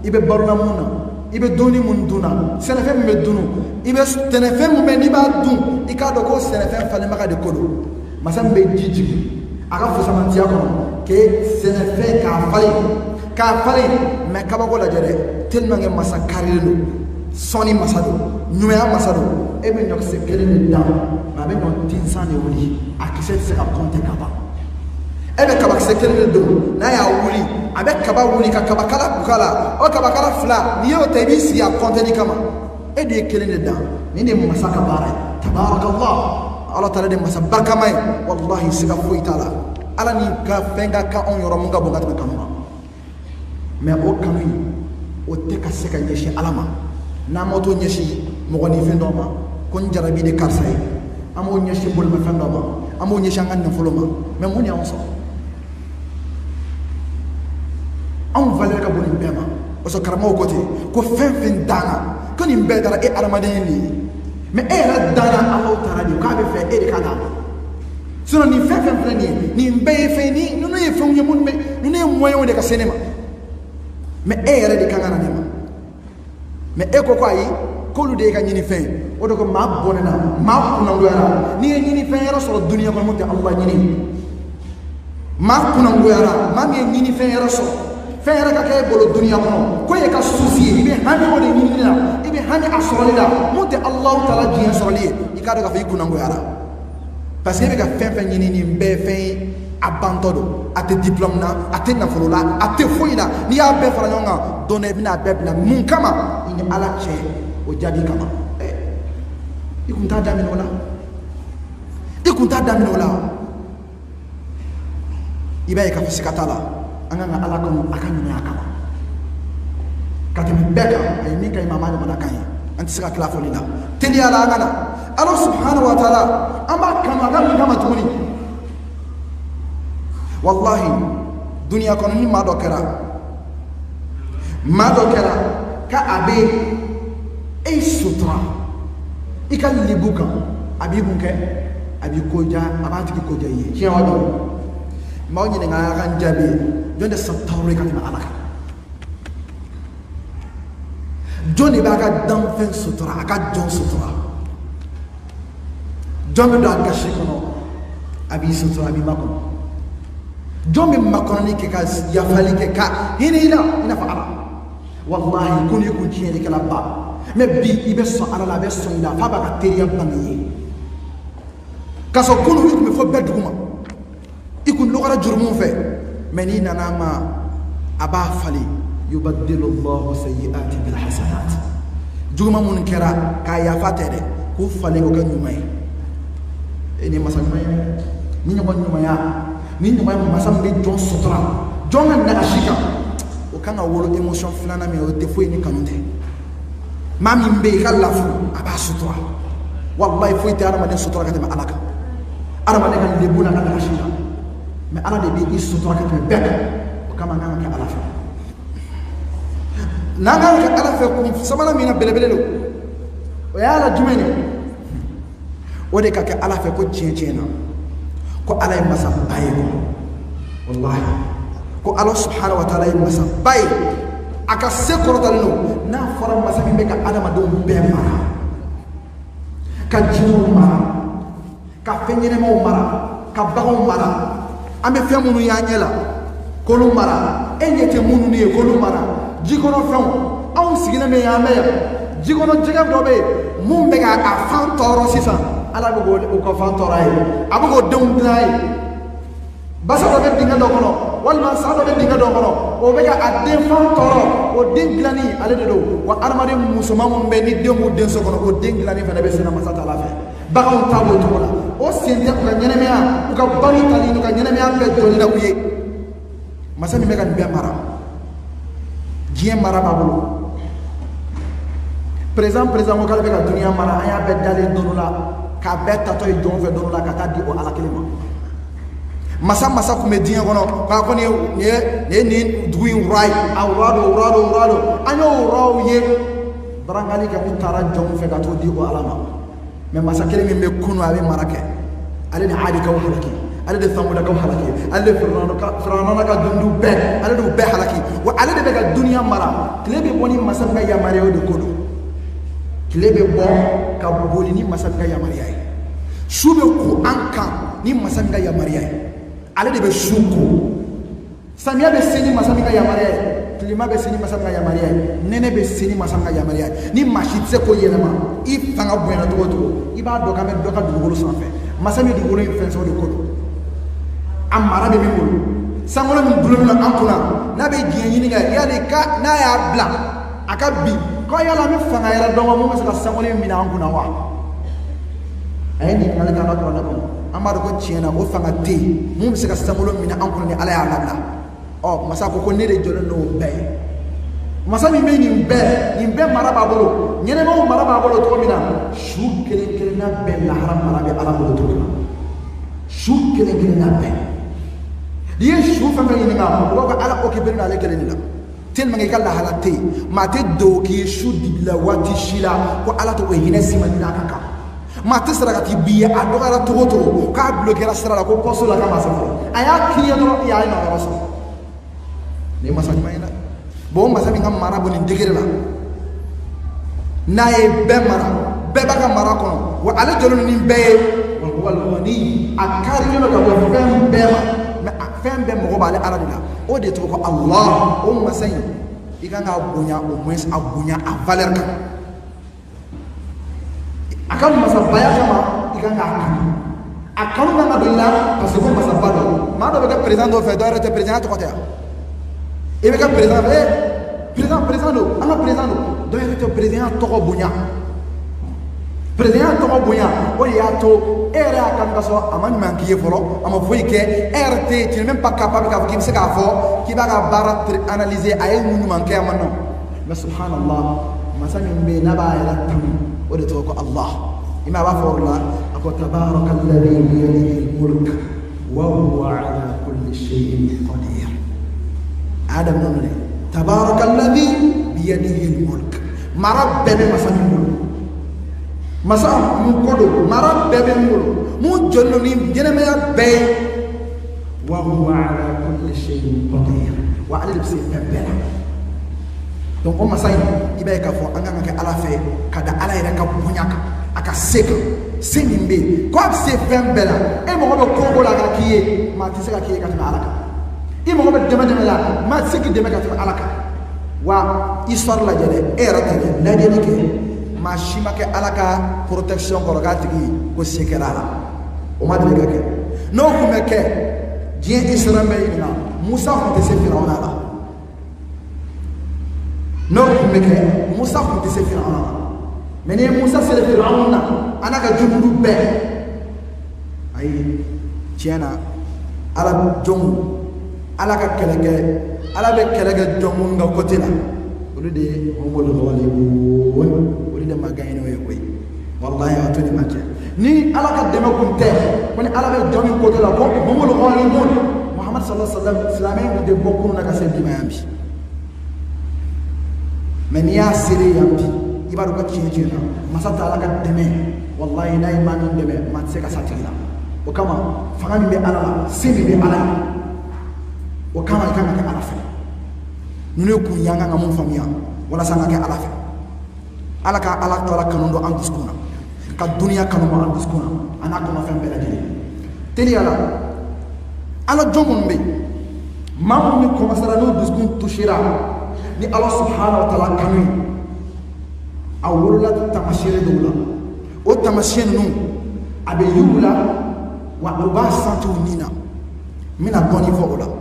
i bɛ balo la mun na, i bɛ dumuni mun dun na, sɛnɛfɛn min bɛ dunu, i bɛ sɛnɛfɛn mun bɛ n'i b'a dun, i k'a dɔn ko sɛnɛfɛn falenbaga de ko don. Masa min bɛ ji jigin a ka fusamantiya kɔnɔ k'e sɛnɛfɛn k'a falen mais kabako lajɛ dɛ, tellement que masa karilen don, sɔnni masa don, ɲumanya masa don. E bɛ ɲɔkisɛ kelen de dan, mais a bɛ ɲɔ tinsan de wuli, a kisɛ tɛ se ka compter ka ban. E bɛ kabakisɛ kelen de don, n'a y'a wuli a bɛ kaba wuli ka kabakala buk'a la, o kabakala fila n'i y'o ta i b'i sigi a compter kama. E de ye kelen de dan, nin de ye masa ka baara ye. Tabarakallah. Allah Taala de masa barikama ye, wallahi siga foyi t'a la. Ala ni ka fɛn ka kan anw yɔrɔ mun ka bon ka tɛmɛ kanu kan, mais o kanu in o tɛ ka se ka ɲɛsin ala ma. N'an m'o to ɲɛsin mɔgɔninfɛn dɔ ma ko n jarabi de karisa ye, an b'o ɲɛsin bolimafɛn dɔ ma, an b'o ɲɛsin an ka nafolo ma, mais mun de y'anw sɔrɔ? Anw valeur ka bon nin bɛɛ ma. O sɔrɔ karamɔgɔw ko ten ko fɛn fɛn danna ko nin bɛɛ dara e adamaden de ye, mais e yɛrɛ danna Alahu Taala de k'a bɛ fɛ e de ka d'a ma. Sinon nin fɛn fɛn filɛ nin ye, nin bɛɛ ye fɛn ni ninnu ye fɛnw ye minnu bɛ ninnu ye moyens de ka se ne ma, mais e yɛrɛ de kan ka na ne ma. Mais e ko ko ayi k'olu de ye ka ɲini fɛn, o de ko maa bɔnɛna, maa kunangoyara. N'i ye ɲini fɛn yɛrɛ sɔrɔ duniya kɔnɔ mun tɛ Allah ɲini, maa kunangoyara, maa min ye ɲini fɛn yɛrɛ sɔrɔ, fɛn yɛrɛ ka kɛ e bolo duniya kɔnɔ ko e ka souci ye, i bɛ hami o de ɲinini la, i bɛ hami a sɔrɔli la, mun tɛ Alahu Taala diɲɛ sɔrɔli ye, i k'a dɔn k'a fɔ i kunangoyara. Parce que e bɛ ka fɛn fɛn ɲini nin bɛɛ fɛn ye a bantɔ don, a tɛ diplôme na, a tɛ nafolo la, a tɛ foyi la. N'i y'a bɛɛ fara ɲɔgɔn kan don dɔ i bɛna a bɛɛ bila mun kama? I ni ala cɛ, o jaabi kama. I kun t'a daminɛ o la, i kun t'a daminɛ o la. I b'a ye k'a fɔ siga t'a la, an kan ka ala kanu a ka ɲumanya kama ka tɛmɛ bɛɛ kan. A ye min ka ɲi maa ma ɲɔgɔnna kan ye, an tɛ se ka tila fɔli la. Teliya la an ka na ala subhanahu wa taala, an b'a kanu a ka min kama tuguni. Wallahi duniya kɔnɔ ni maa dɔ kɛra ka a bɛ e sutura ikal libuka abi bunke abi koja abati ki koja yi ci wado mawni nga kan jabe jonde satawre ka ma alaka joni ba ka dan fen sutura aka jon sutura jombe do aka shikono abi sutura abi makono jombe makono ni ke ka ya fali ke ka hini ina fa ara wallahi kun yakun ci ni kala ba me bi ibe so ala la be so ila fa ba ka teriya bangi kaso kunu wi me fo beduguma ikun lugara jurmun fe meni nana ma aba fali yubaddilu Allah sayyi'ati bil hasanat juguma mun kera ka ya fatere ku fale ko nyumay eni masal may ni nyuma nyumaya ni nyuma masam be jon sutra jonga na ashika o kanga wolo emotion flana me o defo ni kanunde mami mbe kalafu aba sutra wallahi fo ite arama den sutra ka tema alaka arama den kan lebuna ka ashika me ala de bi sutra ka tema bek o kama ngama ka alafa nanga ka alafa kum samana mina belebele lo o yala jumene o de ka alafa ko ciencena ko alay masa baye ko wallahi ko Allah subhanahu wa ta'ala masa baye aka sekoro dalno na fara masa bi ka adama do be mara ka jinu mara ka fenyene mo mara ka bago mara ame femunu ya nyela ko lu mara enyete munu ne ko lu mara jikono fen aw sigina me ya me jikono jigam do be mum be ga ka fan toro sisan ala be go ko fan toro ay abu go dem dai basa do be dinga do kono wal sa do be dinga do kono o be ga adde fan toro o dinglani ale de do wa armade musulman be ni demu den so kono o dinglani fa be sina masata ala fe bagaw tabo to la o sente ko nyene me a ko bani tali no ka nyene me a be do ni da kuye masami me kan be mara jien mara babulu présent mo kala be ka dunia mara aya be dale donula ka betta to e jonfe donula ka tadi o ala kelima masa ko me dien kono ka ko ni duin right awrado anyo raw ye barangali ka utara jonfe ka to di o alama me masa kelimi me kunu abe marake ale ni hadi ka halaki ale de samuda ka halaki ale firana ka dundu be ale do be halaki wa ale de ka dunia mara klebe boni masa ka ya mare o de kodo klebe bon ka boli ni masa ka ya mare ay sube ku anka ni masa ka ya mare ay ale de be shuko samia be seni masa ka ya mare ay klima be seni masa ka ya mare ay nene be seni masa ka ya mare ay ni mashitse ko yelema i fanga boyana to i ba do ka me do ka dugolo sanfɛ masa mi dugolo in fɛn so de kodo amara be min bolo sangolo min bulu min an kunna na be diɲɛ ɲini kɛ yali ka n'a y'a bila a ka bi ko yala mi fanga yɛrɛ dɔn wa mun bɛ se ka sangolo in minɛ an kunna wa a ye ɲininkali kɛ an ka kuranɛ kɔnɔ an b'a dɔn ko tiɲɛ na o fanga tɛ yen mun bɛ se ka sangolo minɛ an kunna ni ala y'a labila ɔ masa ko ne de jɔlen n'o bɛɛ ye masa min bɛ nin bɛɛ mara b'a bolo ɲɛnɛmaw mara b'a bolo cogo min na su kelen kelenna bɛɛ lahara mara bɛ ala bolo cogo min na su kelen kelenna bɛɛ n'i ye su fɛn fɛn ɲininka o b'a fɔ ala occupé n'ale kelen de la tellement i ka lahala tɛ yen maa tɛ dogo k'i ye su dibi la waati si la ko ala t'o hinɛ si ma ɲinɛ a ka kan maa tɛ sara ka t'i bi ye a dɔgɔyara cogo o cogo k'a bloquera sira la ko poste la k'a ma se fɔlɔ a y'a kiriya dɔrɔn i y'a ye nɔgɔya sɔrɔ nin ye masa ɲuman ye dɛ bon masa min ka mara bɔ nin degré la n'a ye bɛɛ mara bɛɛ b'a ka mara kɔnɔ wa ale jɔlen ni bɛɛ ye walwani a karilen don ka bɔ fɛn bɛɛ ma mais a fɛn bɛɛ mɔgɔ b'ale ala de la o de tɔgɔ ko Allah o masa in i kan ka bonya au moins a bonya a valeur kan a ka masabaya kama i kan ka kanu a kanu kan ka don i la parce que ko masaba dɔ maa dɔ bɛ kɛ président dɔ fɛ dɔ yɛrɛ tɛ président tɔgɔ tɛ yan i bɛ kɛ président fɛ président don an ka président don dɔ yɛrɛ tɛ président tɔgɔ bonya président tɔgɔ bonya o de y'a to e yɛrɛ y'a kanu ka sɔrɔ a ma ɲuman k'i ye fɔlɔ a ma foyi kɛ e yɛrɛ tɛ tu n'es même pas capable k'a fɔ k'i bɛ se k'a fɔ k'i b'a ka baara analyser a ye mun ɲuman kɛ a ma nɔ mais subhanallah masa min bɛ yen n'a b'a yɛrɛ tanu o de tɔgɔ ko Allah i ma a b'a fɔ o la a ko tabaraka alladhi biyadihi al-mulk wa huwa ala kulli shay'in qadir Adam nɔnɔ dɛ tabaraka alladhi biyadihi al-mulk mara bɛɛ bɛ masa min bolo masa mun kodo mara bebe ngolo mun jonno ni jeneme ya be wa huwa ala kulli shay'in qadir wa ala libsi bebela donc o masa ibe ka fo anga ke ala fe kada ala ira ka bunyaka aka seka senimbe ko se bembela e mo ko ko la ka kiye ma ti se ka kiye ka ta ala ka e mo ko dema la ma se ki dema ka ta ala ka wa histoire la jele era ta la jele ke ma shima ke alaka protection ko ragati ko sekerala o ma de ke no ko me ke dien israel ina musa ko te se firauna la no ko me ke musa ko te se firauna mene musa se firauna anaka jubudu be ay tiena ala jom alaka keleke ala be keleke jom nga kotila ولدي هم الغالبون ولدي ما قاين ويقوي والله أعطوني ما جاء ني على قدمكم تاه وني على بالجميع قتلا هم الغالبون محمد صلى الله عليه وسلم سلامين ودي بكون نكسر دماء يمشي من ياسري يمشي يبارك تشيجنا ما سات على قدمه والله لا إيمان دمه ما تسيك ساتينا وكما فهم بألا سيم بألا وكما كما كما فيه nune ku yanga ngamu famia wala sanga ke ala fe alaka ala tola kanu do anduskuna ka dunia kanu ma anduskuna anako ma fembe la jeli teli ala jomun be mamu ni ko masala no duskun tushira ni Allah subhanahu wa ta'ala kanu awla tamashire dawla o tamashin nu abe yula wa ubasatu nina mina doni fola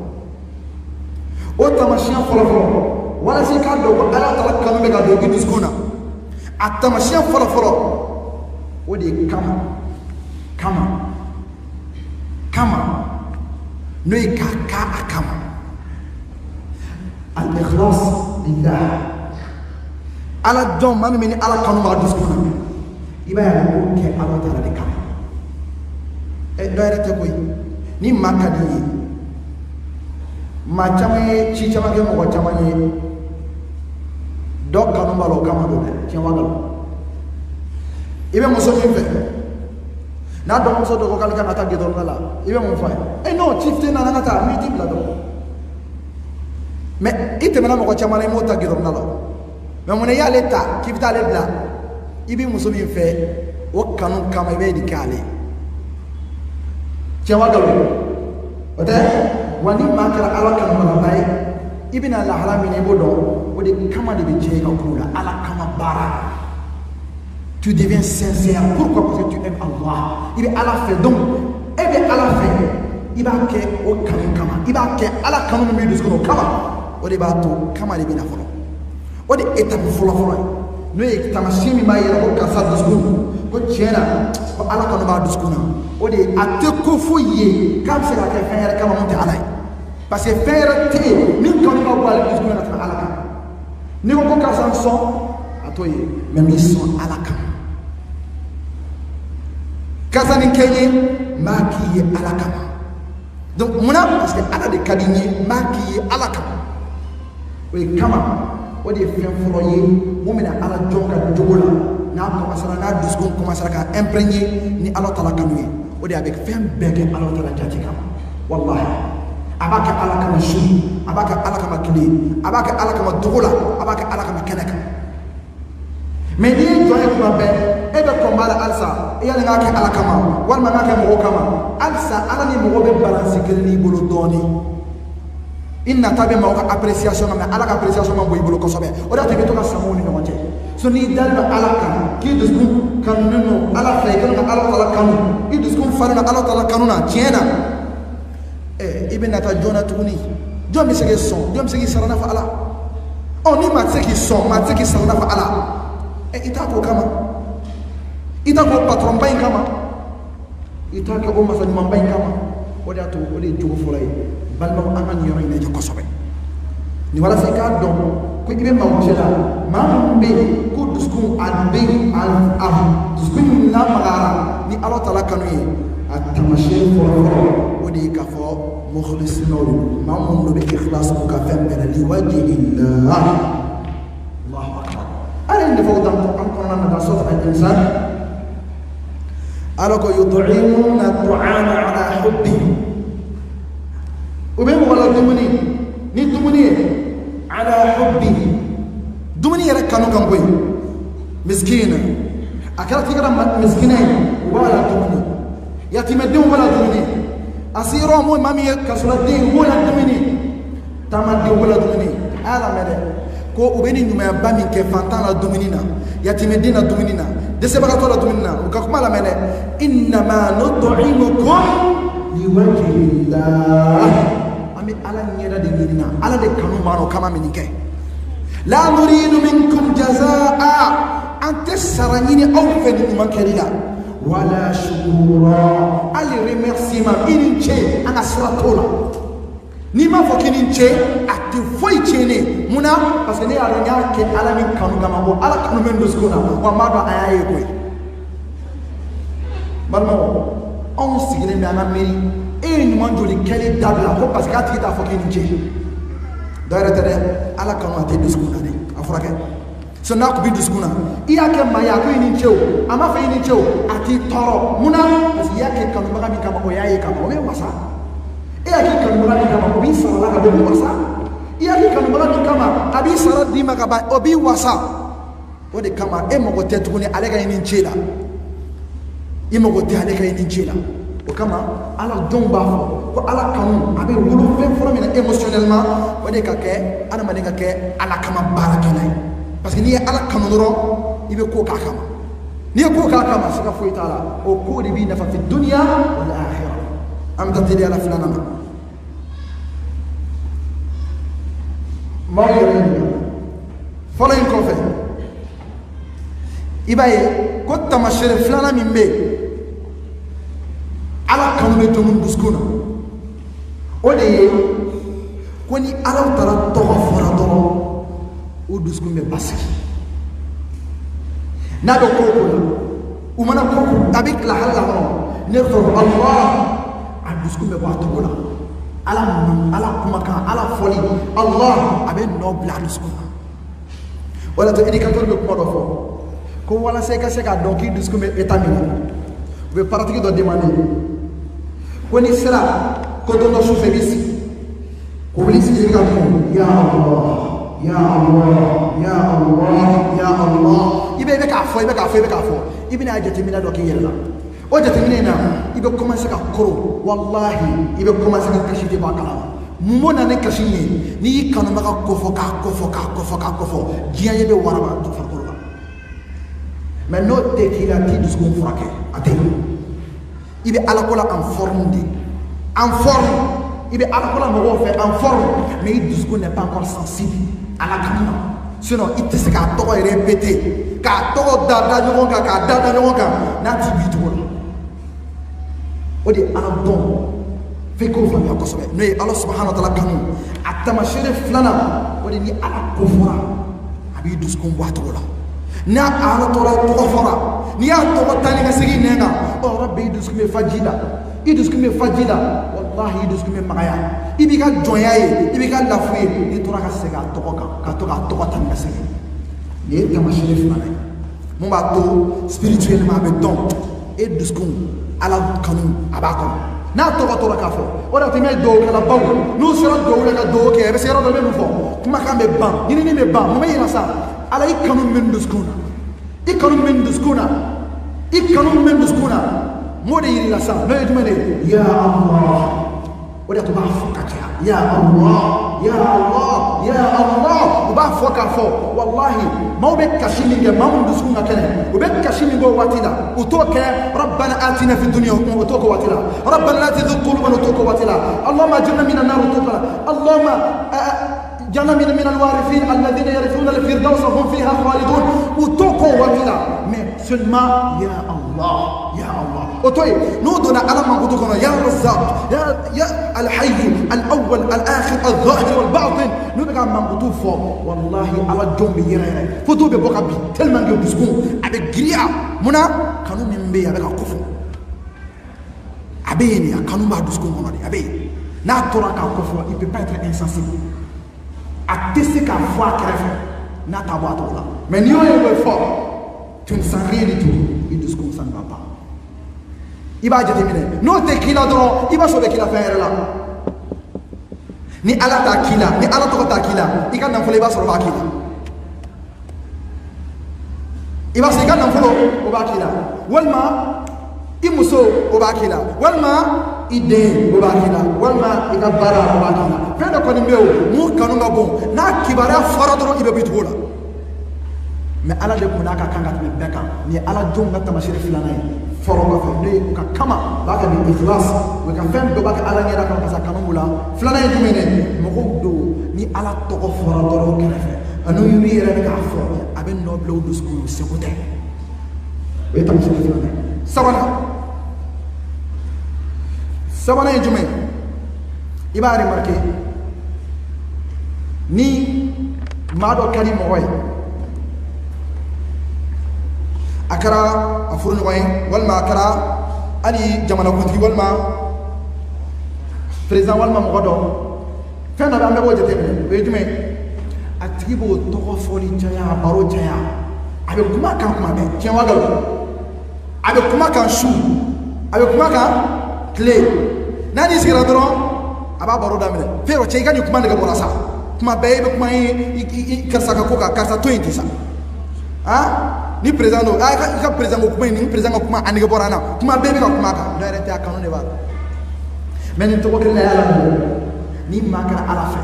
o tamashiyan fɔlɔfɔlɔ walasa k'a dɔn ko ala taala kanu bɛ ka don i dusukun na a tamashiyan fɔlɔfɔlɔ o de ye kama n'o ye k'a k'a a kama al-ikhlas lillah ala dɔn maa min bɛ ni ala kanu b'a dusukun na i b'a ye o kɛ ala taala de kama dɔ yɛrɛ tɛ koyi ni maa ka di ye ma caman ye ci caman kɛ mɔgɔ caman ye dɔ kanu b'a la o kama don dɛ tiɲɛ b'a la i bɛ muso min fɛ n'a dɔgɔmuso dɔ ko k'ale kan ka taa gidɔrɔn la i bɛ mun fɔ a ye non ci tɛ nana ka taa n'i t'i bila dɔrɔn mais i tɛmɛna mɔgɔ caman na i m'o ta gidɔrɔn la mais mun na i y'ale ta k'i bɛ taa ale bila i bɛ muso min fɛ o kanu kama i bɛ nin kɛ ale tiɲɛ b'a la o tɛ. wani ma kɛra ala ka malaba ye i bɛna lahala min na i b'o dɔn o de kama de bɛ tiɲɛ i ka kow la ala kama baara tu deviens sincère pourquoi parce que tu aimes Allah i bɛ ala fɛ donc e bɛ ala fɛ i b'a kɛ o kanu kama i b'a kɛ ala kanu min b'i dusukun o kama o de b'a to kama de bɛ na fɔlɔ o de étape fɔlɔfɔlɔ ye n'o ye taamasiyɛn min b'a yira ko karisa dusukun ko tiɲɛ na ko ala kanu b'a dusukun na o de a tɛ ko foyi ye k'a bɛ se ka kɛ fɛn yɛrɛ kama mun tɛ ala ye parce que fɛn yɛrɛ tɛ yen min kanu ka bɔ ale dusukun na ka tɛmɛ ala kan n'i ko karisa n sɔn a t'o ye mɛ n b'i sɔn ala kan karisa nin kɛ n ye n b'a k'i ye ala kama donc munna parce que ala de ka di n ye n b'a k'i ye ala kama o ye kama o de ye fɛn fɔlɔ ye mun bɛna ala jɔn ka jogo la n'a commencera n'a dusukun commencera ka imprégner ni ala tala kanu ye o de a bɛ fɛn bɛɛ kɛ ala tala jati kama wallahi a b'a kɛ ala kama su a b'a kɛ ala kama tile a b'a kɛ ala kama dogo la a b'a kɛ ala kama kɛnɛ kan mais n'i ye jɔn ye kuma bɛɛ e bɛ kɔn b'a la halisa i yali n k'a kɛ ala kama walima n k'a kɛ mɔgɔ kama halisa ala ni mɔgɔ bɛ balance kelen n'i bolo dɔɔnin i nata bɛ maaw ka appréciation na mais ala ka appréciation ma bɔ i bolo kosɛbɛ o de y'a to i bɛ to ka sango ni ɲɔgɔn cɛ so n'i dalen don ala kan k'i dusukun kanunen don ala fɛ i ka kan ka ala tala kanu i dusukun falen don ala tala kanu na tiɲɛ na i bɛ na taa joona tuguni jɔn bɛ se k'i sɔn jɔn bɛ se k'i sara nafa ala ni maa tɛ se k'i sɔn maa tɛ se k'i sara nafa ala i t'a k'o kama i t'a k'o patron ba in kama i t'a kɛ o masa ɲuman ba in kama o de y'a to o de ye jogo fɔlɔ ye balimaw an ka nin yɔrɔ in lajɛ kosɛbɛ ni walasa i k'a dɔn ko i bɛ maaw cɛ la maa minnu bɛ yen ko dusukun a bɛ a dusukun min lamagara ni ala tala kanu ye a taamasiyɛn fɔlɔ o de ye k'a fɔ mukhlisinaw de don maa minnu bɛ ikhlas k'u ka fɛn bɛɛ la liwajihillah Allahu akbar ala ye nafaw dan an kɔnɔna na ka sɔrɔ al-insan alors que yut'imuna at-ta'ama ala hubbihi ou même wala dumuni ni dumuni ala hubbihi dumuni yɛrɛ kanu kan bɔ yen miskina a kɛra k'i kɛra miskina ye u b'a la dumuni yatimɛdenw b'a la dumuni a sigiyɔrɔ mo maa min ye kasoladen u b'o la dumuni taamadenw b'o la dumuni a y'a lamɛn dɛ ko u bɛ ni ɲumanyaba min kɛ fantan la dumuni na yatimɛden la dumuni na dɛsɛbagatɔ la dumuni na u ka kuma lamɛn dɛ innama nut'imukum liwajhillah an bɛ ala ɲɛda de ɲini na ala de kanu b'an na o kama min kɛ la nuridu minkum jazaa an tɛ sara ɲini aw fɛ ni ɲuman kɛli la wala shukura hali remerciement i ni ce an ka sira t'o la n'i m'a fɔ k'i ni ce a tɛ foyi tiɲɛnen mun na parce que ne y'a dɔn n y'a kɛ ala ni kanu kama ko ala kanu bɛ n dusukun na wa n b'a dɔn a y'a ye koyi balimaw anw sigilen bɛ an ka miiri e ye ɲuman joli kɛli dabila ko parce que a tigi t'a fɔ k'i ni ce dɔ yɛrɛ tɛ dɛ ala kanu a tɛ dusukun na dɛ a furakɛ so n'a kun bi dusukun na i y'a kɛ maa ye a ko i ni ce o a m'a fɔ i ni ce o a t'i tɔɔrɔ mun na parce que i y'a kɛ kanubaga min kama o y'a ye kama o bɛ wasa e y'a kɛ kanubaga min kama o b'i sara la ka bɔ o b'i wasa i y'a kɛ kanubaga min kama a b'i sara d'i ma ka ban o b'i wasa o de kama e mago tɛ tuguni ale ka i ni ce la i mago tɛ ale ka i ni ce la o kama ala jɔnw b'a fɔ ko ala kanu a bɛ wolo fɛn fɔlɔ min na émotionnellement o de ka kɛ adamaden ka kɛ ala kama baarakɛla ye parce que n'i ye ala kanu dɔrɔn i bɛ ko k'a kama n'i ye ko k'a kama siga foyi t'a la o ko de b'i nafa fi dunya wal akhirah an bɛ taa teliya la filanan na maaw yɛrɛ ɲininka fɔlɔ in kɔfɛ i b'a ye ko tamasiyɛn filanan min bɛ yen ala kanu bɛ to min dusukun na o de ye ko ni ala taara tɔgɔ fɔra dɔrɔn o dusukun bɛ basigi n'a bɛ ko o ko la u mana ko a bɛ tila hali la kɔnɔ ne fɔ Allah a dusukun bɛ bɔ a tɔgɔ la ala kumakan ala fɔli Allah a bɛ nɔ bila a dusukun na o de la to éducateur bɛ kuma dɔ fɔ ko walasa i ka se k'a dɔn k'i dusukun bɛ état min na u bɛ paratigi dɔ demander ko n'i sera ko don dɔ sufɛ i b'i sigi ko wuli sigi i ka mun ya Allah ya Allah ya Allah ya Allah i bɛ k'a fɔ i bɛ k'a fɔ i bɛ k'a fɔ i bɛna jateminɛ dɔ k'i yɛrɛ la o jateminɛ in na i bɛ commencer ka koro wallahi i bɛ commencer ka kasi de bɔ a kalama mun na ne kasi ye n'i y'i kanubaga kɔfɔ k'a kɔfɔ k'a kɔfɔ k'a kɔfɔ diɲɛ ye bɛ waraba dɔ farikolo la mais n'o tɛ k'i la k'i dusukun furakɛ a tɛ i bɛ ala ko la en forme de en forme i bɛ ala ko la mɔgɔw fɛ en forme mais i dusukun n'est pas encore sensible ala kanu na sinon i tɛ se k'a tɔgɔ répéter k'a tɔgɔ da ɲɔgɔn kan k'a da ɲɔgɔn kan n'a t'i bi cogo la o de ye ala dɔn f'i k'o faamuya kosɛbɛ n'o ye ala subahana wa taala kanu a tamasiyɛn filanan o de ni ala ko fɔra a b'i dusukun bɔ a tɔgɔ la n'a ala tɔgɔ fɔra n'i y'a tɔgɔ taa ni ka segin nɛn kan ɔ rabbi i dusukun bɛ fa ji la i dusukun bɛ fa ji la wallahi i dusukun bɛ magaya i b'i ka jɔnya ye i b'i ka lafu ye n'i tora ka segin a tɔgɔ kan ka to k'a tɔgɔ taa ni ka segin nin ye tamasiyɛn filanan ye mun b'a to spirituellement a bɛ dɔn e dusukun ala kanu a b'a kɔnɔ n'a tɔgɔ tora k'a fɔ o de tun bɛ dɔwkɛla baw n'u sera dɔw la ka dɔw kɛ a bɛ se yɔrɔ dɔ bɛ min fɔ kumakan bɛ ban ɲinini bɛ ban mun bɛ yira sa ala i kanu min bɛ dusukun na i kanu min dusukun na i kanu min bɛ dusukun na m'o de yirila sa n'o ye jumɛn de ye ya Allah o de tun b'a fɔ ka caya ya Allah ya Allah ya Allah u b'a fɔ k'a fɔ wallahi maaw bɛ kasi min kɛ maa minnu dusukun ka kɛnɛ u bɛ kasi min kɛ o waati la u t'o kɛ rabbana atina fi dunya o t'o kɛ waati la rabbana la tuzigh qulubana o t'o kɛ waati la allahumma ajirna minan nar o t'o kɛ la allahumma جعلنا من الوارثين الذين يرثون الفردوس هم فيها خالدون وتوكو وكلا mais seulement ya Allah otoy no dona ala mangudu kono ya razzaq ya al hayy al awwal al akhir al zahir wal batin no daga mangudu fo wallahi ala jombe yere foto be boka bi tellement que discours avec gria muna kanu min be ya ka kofu abeni kanu ma discours kono de abe na tora ka kofu il peut pas être insensible a tɛ se k'a fɔ a kɛrɛfɛ n'a t'a bɔ a tɔgɔ la mais n'i y'o ye o bɛ fɔ tu ne sens rien du tout i dusukun ça ne va pas i b'a jateminɛ n'o tɛ k'i la dɔrɔn i b'a sɔrɔ bɛ k'i la fɛn yɛrɛ la ni ala t'a k'i la ni ala tɔgɔ t'a k'i la i ka nafolo i b'a sɔrɔ b'a k'i la i b'a sɔrɔ i ka nafolo o b'a k'i la walima i muso o b'a k'i la walima i den o b'a k'i la walima i ka baara o b'a k'i la fɛn dɔ kɔni bɛ yen mun kanu ka bon n'a kibaruya fɔra dɔrɔn i bɛ bɔ i cogo la mais ala de kun n'a ka kan ka tɛmɛ bɛɛ kan nin ye ala jɔnw ka tamasiyɛn filanan ye fɔlɔ kɔfɛ n'o ye u ka kama b'a kɛ ni ikhlas u ka fɛn bɛɛ b'a kɛ ala ɲɛda kan parce que kanu b'u la filanan ye jumɛn ye mɔgɔw don ni ala tɔgɔ fɔra dɔrɔn kɛrɛfɛ ani yiri yɛrɛ bɛ k'a fɔ a bɛ nɔ bila u dusukun seko tɛ o ye tamasiyɛn filanan ye sabanan ye jumɛn i b'a remarqué ni maa dɔ ka di mɔgɔ ye a kɛra a furuɲɔgɔn ye walima a kɛra hali jamanakuntigi walima président walima mɔgɔ dɔ fɛn dɔ bɛ an bɛɛ b'o jateminɛ o ye jumɛn a tigi b'o tɔgɔ fɔli caya a baro caya a bɛ kuma kan kuma bɛɛ tiɲɛ wa galon a bɛ kuma kan su a bɛ kuma kan tile n'a n'i sigira dɔrɔn a b'a baro daminɛ fɛn dɔ cɛ i ka nin kuma nege bɔra sa kuma bɛɛ i bɛ kuma i karisa ka ko kan karisa to yen ten sa ni président do i ka président ko kuma ni président ka kuma a nege bɔra an na kuma bɛɛ bɛ ka kuma kan dɔ yɛrɛ tɛ a kanu de b'a la mais nin tɔgɔ kelen na y'ala ni maa kɛra ala fɛ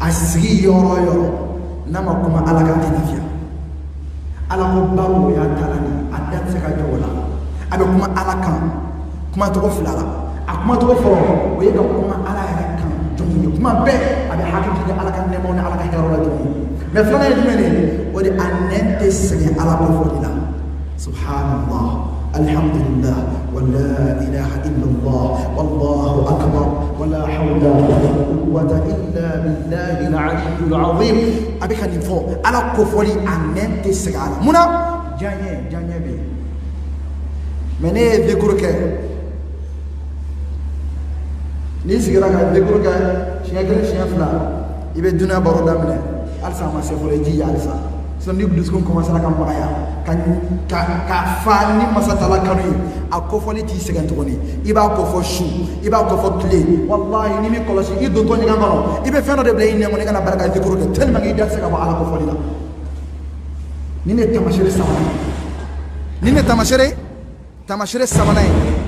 a sigi yɔrɔ o yɔrɔ n'a ma kuma ala ka tɛ lafiya ala ko baro y'a ta la ni a da tɛ se ka jɔ o la a bɛ kuma ala kan kuma tɔgɔ fila la a kuma tɔgɔ fɔlɔ o ye ka kuma ala yɛrɛ kan jɔn ye kuma bɛɛ a bɛ hakili jigin ala ka nɛmaw ni ala ka hɛrɛw la jɔn ye mais filanan ye jumɛn ye o de a nɛn tɛ sɛgɛn ala ko fɔli la subhanallah alhamdulillah wa la ilaha illallah wallahu akbar wa la hawla wa la quwwata illa billahi al-aliyyil azim a bɛ ka nin fɔ ala ko fɔli a nɛn tɛ sɛgɛn ala munna diyaɲɛ bɛ yen mais ne ye décours kɛ n'i sigira ka décours kɛ siɲɛ kelen siɲɛ fila i bɛ dunuya baro daminɛ halisa a ma se fɔlɔ i jija halisa sinon ni dusukun commencera ka magaya ka fa ni masatala kanu ye a kɔfɔli t'i sɛgɛn tuguni i b'a kɔfɔ su i b'a kɔfɔ tile wallahi ni min kɔlɔsi i dontɔ ɲɛgɛn kɔnɔ i bɛ fɛn dɔ de bila i nɛn kɔnɔ i kana barika décours kɛ tellement que i da tɛ se ka bɔ ala kɔfɔli la ni ne tamasere sabanan ni ne tamasere sabanan ye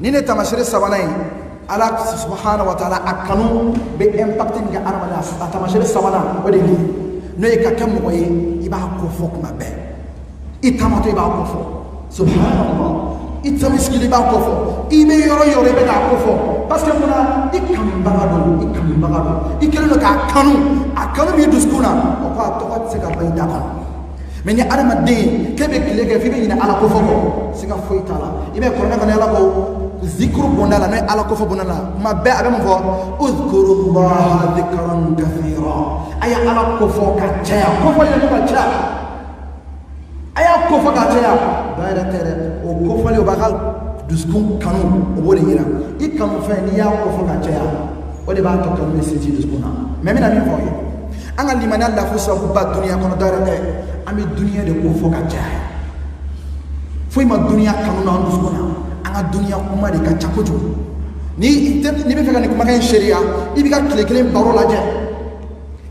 ni ne tamasere sabanan ye ala subhanahu wa ta'ala a kanu bɛ impact min kɛ adamadenya a tamasere sabanan o de ye n'o ye ka kɛ mɔgɔ ye i b'a kɔfɔ kuma bɛɛ i tamatɔ i b'a kɔfɔ subhanallah i tamisigili i b'a kɔfɔ i bɛ yɔrɔ yɔrɔ i bɛ k'a kɔfɔ parce que munna i kanubaga don i kɛlen don k'a kanu b'i dusukun na o ko a tɔgɔ tɛ se ka ban i da kɔnɔ mais ni adamaden k'e bɛ tile kɛ f'i bɛ ɲinɛ ala kɔfɔ kɔ siga foyi t'a la i bɛ kɔrɔnɛ kɔnɔ ala ko zikuru bonda la n'o ye ala kɔfɔ bonda la kuma bɛɛ a bɛ mun fɔ uzkurullaha dhikran kathira a ye ala kɔfɔ ka caya kɔfɔ yɛrɛ ka caya a y'a kɔfɔ ka caya ba yɛrɛ tɛ dɛ o kɔfɔli o b'a ka dusukun kanu o b'o de yira i kanu fɛn n'i y'a kɔfɔ ka caya o de b'a to kanu bɛ sinsin dusukun na mais n bɛna min fɔ aw ye an ka limaniya lafu sababuba duniya kɔnɔ dɔ yɛrɛ tɛ an bɛ duniya de kofɔ ka caya foyi ma duniya kanu na an dusukun na an ka duniya kuma de ka ca kojugu ni bɛ fɛ ka nin kumakan in sariya i bɛ ka tile kelen baro lajɛ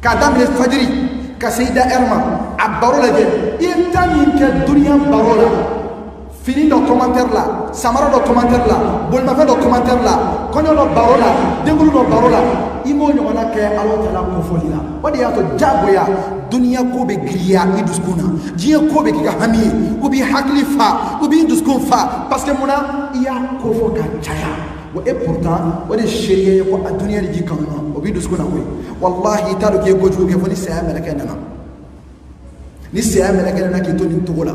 k'a daminɛ fajiri ka se i da ɛri ma a baro lajɛ i ye taa min kɛ duniya baro la fini dɔ commentaire la samara dɔ commentaire la bolimafɛn dɔ commentaire la kɔɲɔ dɔ baro la denkulu dɔ baro la i m'o ɲɔgɔnna kɛ ala tala kofɔli la o de y'a to jagoya duniya ko bɛ giriya i dusukun na diɲɛ ko bɛ k'i ka hami ye u b'i hakili fa u b'i dusukun fa parce que munna i y'a kofɔ ka caya wa et pourtant o de sariya ye ko a duniya de ji kanu na o b'i dusukun na koyi wallahi i t'a dɔn k'i ye kojugu kɛ fo ni saya mɛlɛkɛ nana ni saya mɛlɛkɛ nana k'i to nin cogo la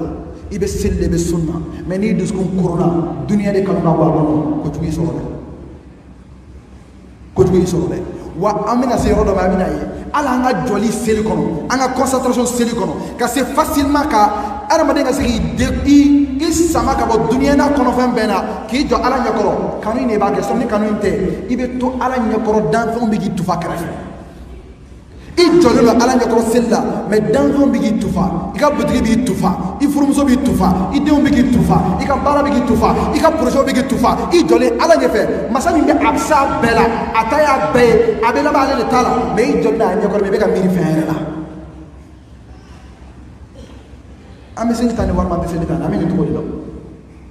i bɛ seli de bɛ sunna mais n'i dusukun koronna duniya de kanu na bɔ a kɔnɔ kojugu y'i sɔrɔ dɛ kojugu y'i sɔrɔ dɛ wa an bɛna se yɔrɔ dɔ ma an bɛna ye hali an ka jɔli seli kɔnɔ an ka concentration seli kɔnɔ ka se facilement ka adamaden ka se k'i sama ka bɔ duniya n'a kɔnɔfɛn bɛɛ na k'i jɔ ala ɲɛkɔrɔ kanu in de b'a kɛ sɔn ni kanu in tɛ i bɛ to ala ɲɛkɔrɔ danfɛnw bɛ k'i tufa kɛrɛfɛ I jɔlen don ala ɲɛkɔrɔ seli la mais danfɛnw bɛ k'i tufa i ka butigi b'i tufa i furumuso b'i tufa i denw bɛ k'i tufa i ka baara bɛ k'i tufa i ka projet bɛ k'i tufa i jɔlen ala ɲɛfɛ masa min bɛ a bɛ s'a bɛɛ la a ta y'a bɛɛ ye a bɛ laban ale de ta la mais i jɔlen don a ɲɛkɔrɔ mais i bɛ ka miiri fɛn yɛrɛ la an bɛ seli ta ni walima an bɛ seli ta an bɛ nin cogo de la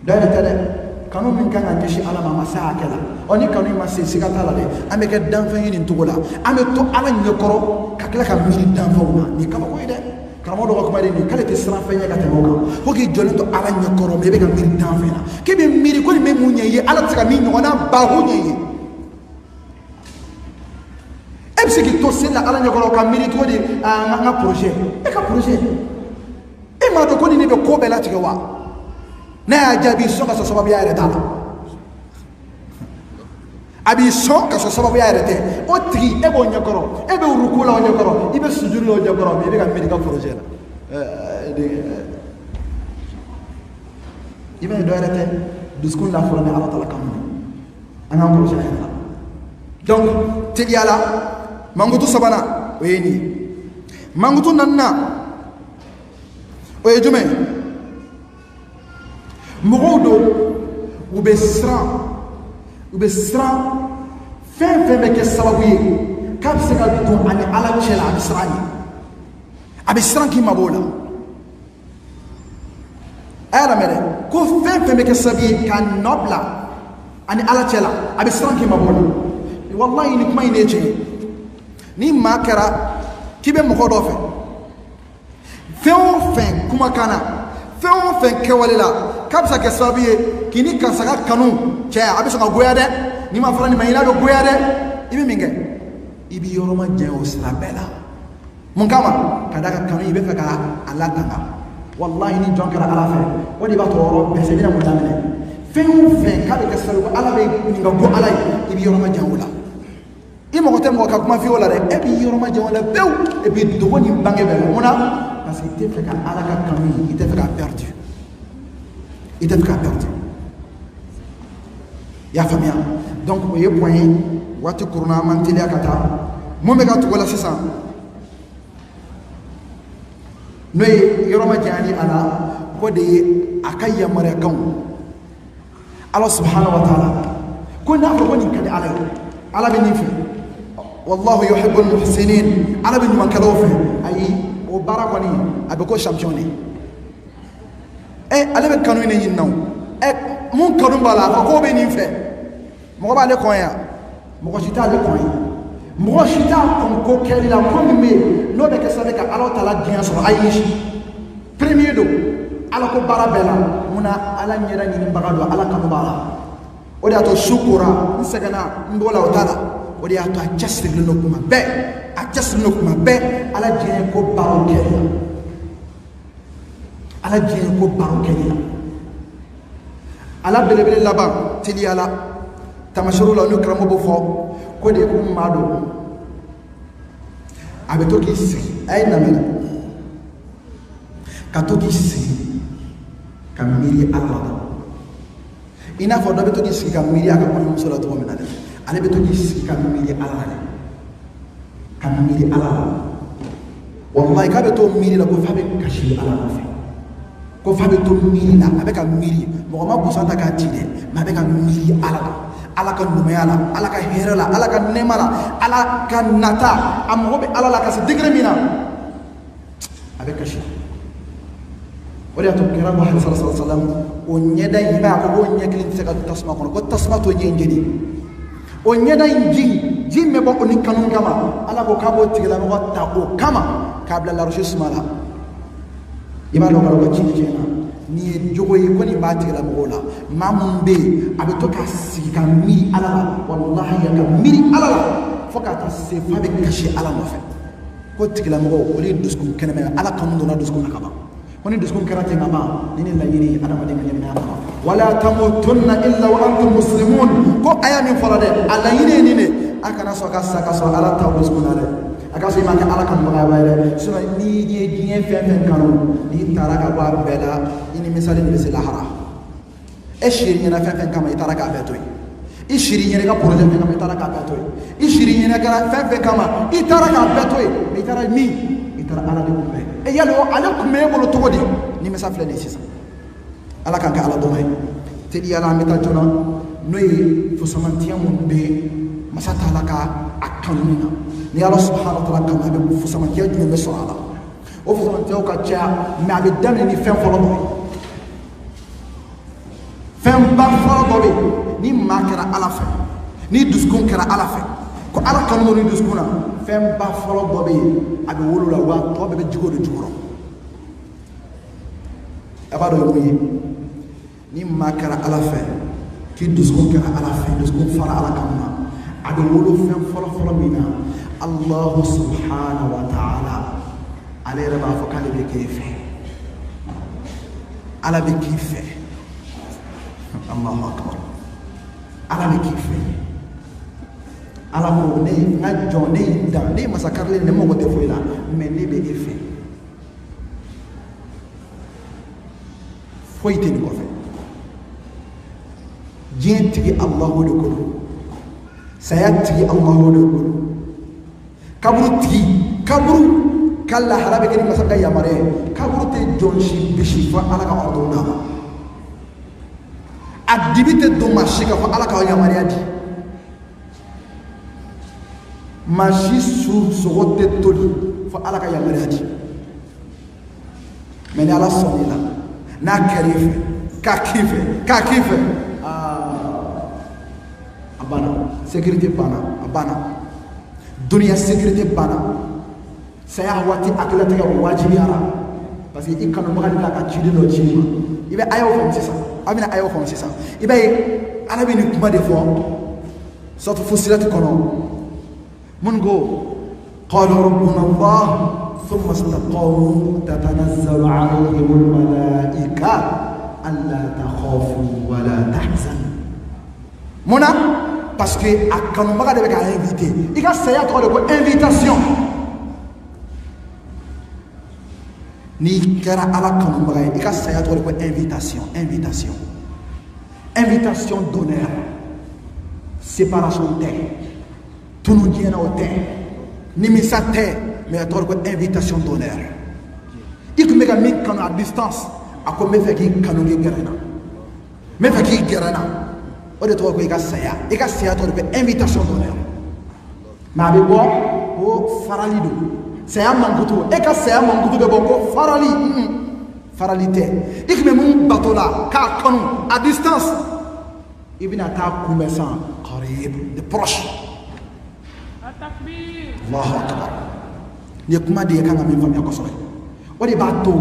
dɔ yɛrɛ tɛ dɛ kanu min kan ka ɲɛsin ala ma a ma se hakɛ la ɔ ni kanu in ma se siga t'a la dɛ an bɛ kɛ danfɛn ye nin cogo la an bɛ to ala ɲɛkɔrɔ ka tila ka miiri danfɛnw na nin kabako ye dɛ karamɔgɔ dɔ ka kuma de nin k'ale tɛ siran fɛn ɲɛ ka tɛmɛ o kan fo k'i jɔlen to ala ɲɛkɔrɔ mais i bɛ ka miiri danfɛn na k'i bɛ miiri ko nin bɛ mun ɲɛ i ye ala tɛ se ka min ɲɔgɔnna bahu ɲɛ i ye e bɛ se k'i to seli la ala ɲɛkɔrɔ ka miiri cogo di n ka projet e ka projet e m'a dɔn ko nin de bɛ ko bɛɛ latigɛ wa n'a y'a jaabi sɔn ka sɔrɔ sababuya yɛrɛ t'a la a b'i sɔn ka sɔrɔ sababuya yɛrɛ tɛ o tigi e b'o ɲɛkɔrɔ e bɛ ruku la o ɲɛkɔrɔ i bɛ sujudi la o ɲɛkɔrɔ mais i bɛ ka miiri i ka projet la i b'a ye dɔ yɛrɛ tɛ dusukun lafɔra ni ala tala kanu an k'an projet yɛrɛ la donc teliya la mankutu sabanan o ye nin ye mankutu naaninan o ye jumɛn mɔgɔw don u bɛ siran fɛn fɛn bɛ kɛ sababu ye k'a bɛ se ka don ani ala cɛ la a bɛ siran ye a bɛ siran k'i mabɔ o la a y'a lamɛn dɛ ko fɛn fɛn bɛ kɛ sababu ye ka nɔ bila ani ala cɛ la a bɛ siran k'i mabɔ o la walahi ni kuma in de ye tiɲɛ ye ni maa kɛra k'i bɛ mɔgɔ dɔ fɛ fɛn o fɛn kumakan na fɛn o fɛn kɛwale la k'a bɛ se ka kɛ sababu ye k'i ni karisa ka kanu cɛ a bɛ sɔn ka goya dɛ n'i ma fara nin ma i n'a bɛ goya dɛ i bɛ min kɛ i bɛ yɔrɔ ma janya o sira bɛɛ la mun kama ka d'a kan kanu i bɛ fɛ ka a latanga walahi ni jɔn kɛra ala fɛ o de b'a to yɔrɔ bɛɛ se i bɛna mun daminɛ fɛn o fɛn k'a bɛ kɛ sababu ala bɛ nin ka go ala ye i bɛ yɔrɔ ma janya o la i mago tɛ mɔgɔ ka kuma f'i o la dɛ e bɛ yɔrɔ ma janya o la pewu et puis dogo ni bange bɛɛ la mun na parce que i tɛ fɛ ka ala ka kanu i tɛ fɛ k'a perdu i tɛ fɛ k'a perdu i y'a faamuya donc o ye point ye waati kuruna an man teliya ka taa mun bɛ ka tugu la sisan n'o ye yɔrɔ ma janya ni a la ko de ye a ka yamaruyakanw ala subhanahu wa ta'ala ko n'a fɔ ko nin ka di ala ye ala bɛ nin fɛ wallahu yuhibbul muhsinin ala bɛ ɲumankɛlaw fɛ ayi o baara kɔni a bɛ ko champion de ale bɛ kanu ne ɲini na mun kanu b'a la a fɔ k'o bɛ nin fɛ mɔgɔ b'ale kɔn yan mɔgɔ si t'ale kɔn ye mɔgɔ si t'a kɔn ko kɛli la ko min bɛ yen n'o bɛ kɛ sababu ye ka ala tala diɲɛ sɔrɔ ayi premier don ala ko baara bɛɛ la munna ala ɲɛda ɲinibaga don ala kanu b'a la o de y'a to su kora n sɛgɛnna n b'o la o t'a la o de y'a to a cɛsirilen don kuma bɛɛ a cɛsirilen don kuma bɛɛ ala diɲɛ ko baaraw kɛli la ala diɲɛ ko baaraw kɛli la ala belebele laban teliya la tamasɛriw la n'o karamɔgɔ b'o fɔ ko de ye ko maa don a bɛ to k'i sigi a ye lamɛn ka to k'i sigi ka miiri ala la i n'a fɔ dɔ bɛ to k'i sigi ka miiri a ka kɔɲɔmuso la cogo min na dɛ ale bɛ to k'i sigi ka miiri ala la dɛ ka miiri ala la wallahi k'a bɛ to miiri la ko f'a bɛ kasi ala nɔfɛ ko f'a bɛ to miiri la a bɛ ka miiri mɔgɔ ma busan ta k'a ci dɛ mɛ a bɛ ka miiri ala la ala ka ɲumanya la ala ka hɛrɛ la ala ka nɛɛma la ala ka nata a mago bɛ ala la ka se degré min na a bɛ kasi o de y'a to kira Muhammad sallallahu alaihi wa sallam o ɲɛda in i b'a ye a ko k'o ɲɛ kelen tɛ se ka don tasuma kɔnɔ ko tasuma t'o ɲɛ in jeni o ɲɛda in ji min bɛ bɔ o ni kanu kama ala ko k'a b'o tigilamɔgɔ ta o kama k'a bila larosi suma la i b'a dɔn k'a fɔ ko ci tiɲɛ na nin ye jogo ye ko nin b'a tigilamɔgɔw la maa mun bɛ yen a bɛ to k'a sigi ka miiri ala la walahi ka miiri ala la fo k'a taa se f'a bɛ kasi ala nɔfɛ ko tigilamɔgɔ o de ye dusukun kɛnɛmɛ ala kanu donna dusukun na ka ban ko ni dusukun kɛra ten ka ban ni ne laɲini adamaden ka ɲɛnamaya kama wala tamutunna illa wa antum muslimun ko a y'a min fɔra dɛ a laɲini ye nin de a kana sɔn ka sa ka sɔrɔ ala t'aw dusukun na dɛ a ka sɔrɔ i ma kɛ ala kanubaga ye dɛ sinon n'i ye diɲɛ fɛn fɛn kanu n'i taara ka bɔ a bɛɛ la i ni misali de bɛ se lahara e siri ɲɛna fɛn fɛn kama i taara k'a bɛɛ to yen i shiri ɲɛnɛ ka projet fɛ kama i taara k'a bɛɛ to yen i shiri ɲɛnɛ ka fɛn fɛn kama i taara k'a bɛɛ to yen mais i taara min i taara ala de kunbɛn e yali o ale kunbɛn e bolo cogo di nimisa filɛ nin sisan ala k'an kɛ ala dɔn ye teliyala an bɛ taa joona n'o ye fusamantiya minnu bɛ masa taala ka a kanu na ni ala subhanahu wa taala kanu a bɛ fusamantiya jumɛn bɛ sɔrɔ a la o fusamantiyaw ka caya mais a bɛ daminɛ ni fɛn fɔlɔ dɔ ye fɛn ba fɔlɔ dɔ bɛ yen ni maa kɛra ala fɛ ni dusukun kɛra ala fɛ ko ala kanu ni dusukun na fɛn ba fɔlɔ dɔ bɛ yen a bɛ wolo la wa tɔ bɛɛ bɛ jigo de jukɔrɔ a b'a dɔn o ye mun ye ni maa kɛra ala fɛ k'i dusukun kɛra ala fɛ dusukun fara ala kanu na a bɛ wolo fɛn fɔlɔ fɔlɔ min na Allahu subhanahu wa ta'ala ale yɛrɛ b'a fɔ k'ale bɛ k'e fɛ ala bɛ k'i fɛ Allahu akbar ala bɛ k'i fɛ ala ko ne n ka jɔn ne y'i da ne ye masakarilen ne mago tɛ foyi la mais ne bɛ e fɛ foyi tɛ nin kɔfɛ diɲɛ tigi Allahu de ko don saya tigi Allahu de ko don kaburu tigi kaburu ka lahara bɛ kɛ ni masa ka yamaruya ye kaburu tɛ jɔn si bisi fo ala ka ordre d'a ma a dibi tɛ don maa si kan fo ala ka yamaruya di maa si sogo tɛ toli fo ala ka yamaruya di mais ni ala sɔnna i la n'a kɛra i fɛ k'a k'i fɛ a banna sécurité banna a banna duniya sécurité banna saya waati hakililatigɛ o wajibiyara parce que i kanubaga de la ka ciden dɔ ci i ma i bɛ ayaw faamu sisan a bɛna ayaw faamu sisan i b'a ye ala bɛ nin kuma de fɔ suratu Fussilat kɔnɔ mun ko qalu rabbuna Allah ثم استقاموا تتنزل عليهم الملائكة ألا تخافوا ولا تحزنوا منا parce que a kanubaga de bɛ k'a invité i ka saya tɔgɔ de ko invitation n'i kɛra ala kanubaga ye i ka saya tɔgɔ de ko invitation d'honneur séparation tɛ tunu diɲɛnaw tɛ nimisa tɛ mais a tɔgɔ ko invitation d'honneur i tun bɛ ka min kanu à distance a ko n bɛ fɛ k'i kanu k'i gɛrɛ n na n bɛ fɛ k'i gɛrɛ n na o de tɔgɔ ko i ka saya tɔgɔ de ko invitation d'honneur mais a bɛ bɔ ko farali don saya mankutu e ka saya mankutu bɛ bɔ ko farali tɛ i tun bɛ mun bato la k'a kanu à distance i bɛna taa kunbɛn san qarib de proche Allahu akbar ni kuma de ye kan ka min faamuya kosɛbɛ o de b'a to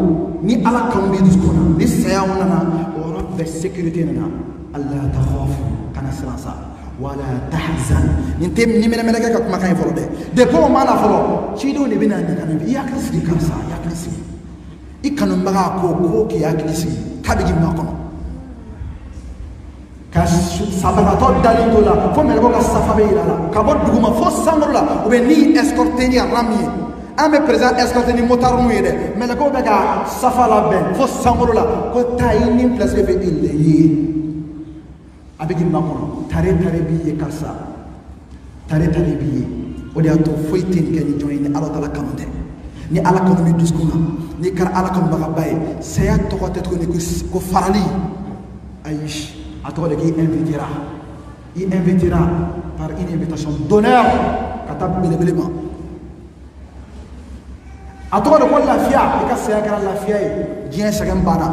ni ala kanu b'i dusukun na ni saya nana o yɔrɔ bɛɛ sécurité nana alla takhafu kana siran sa wala tahzan nin tɛ ni mɛnɛmɛnɛ kɛ ka kumakan ye fɔlɔ dɛ depuis o ma na fɔlɔ cidenw de bɛ na nin kana i hakili sigi karisa i hakili sigi i kanubaga ko k'i hakili sigi k'a bɛ k'i makɔnɔ ka sabagatɔ dalen to la fo mɛlɛkɛw ka safa bɛ yira la ka bɔ duguma fo sankɔrɔ la u bɛ ni escorté ni ram ye an bɛ président escorté ni motard mun ye dɛ mɛlɛkɛw bɛ ka safa labɛn fo sankɔrɔ la ko taa i ni place bɛ i le ye a bɛ k'i makɔnɔ tare b'i ye karisa tare b'i ye o de y'a to foyi tɛ nin kɛ ni jɔn ye ni ala tala kanu tɛ ni ala kanu bɛ dusukun na n'i kɛra ala kanubagaba ye saya tɔgɔ tɛ tuguni ko farali ayi a tɔgɔ de k'i invitera par une invitation d'honneur ka taa belebele ma a tɔgɔ de ko lafiya i ka saya kɛra lafiya ye diɲɛ sɛgɛn banna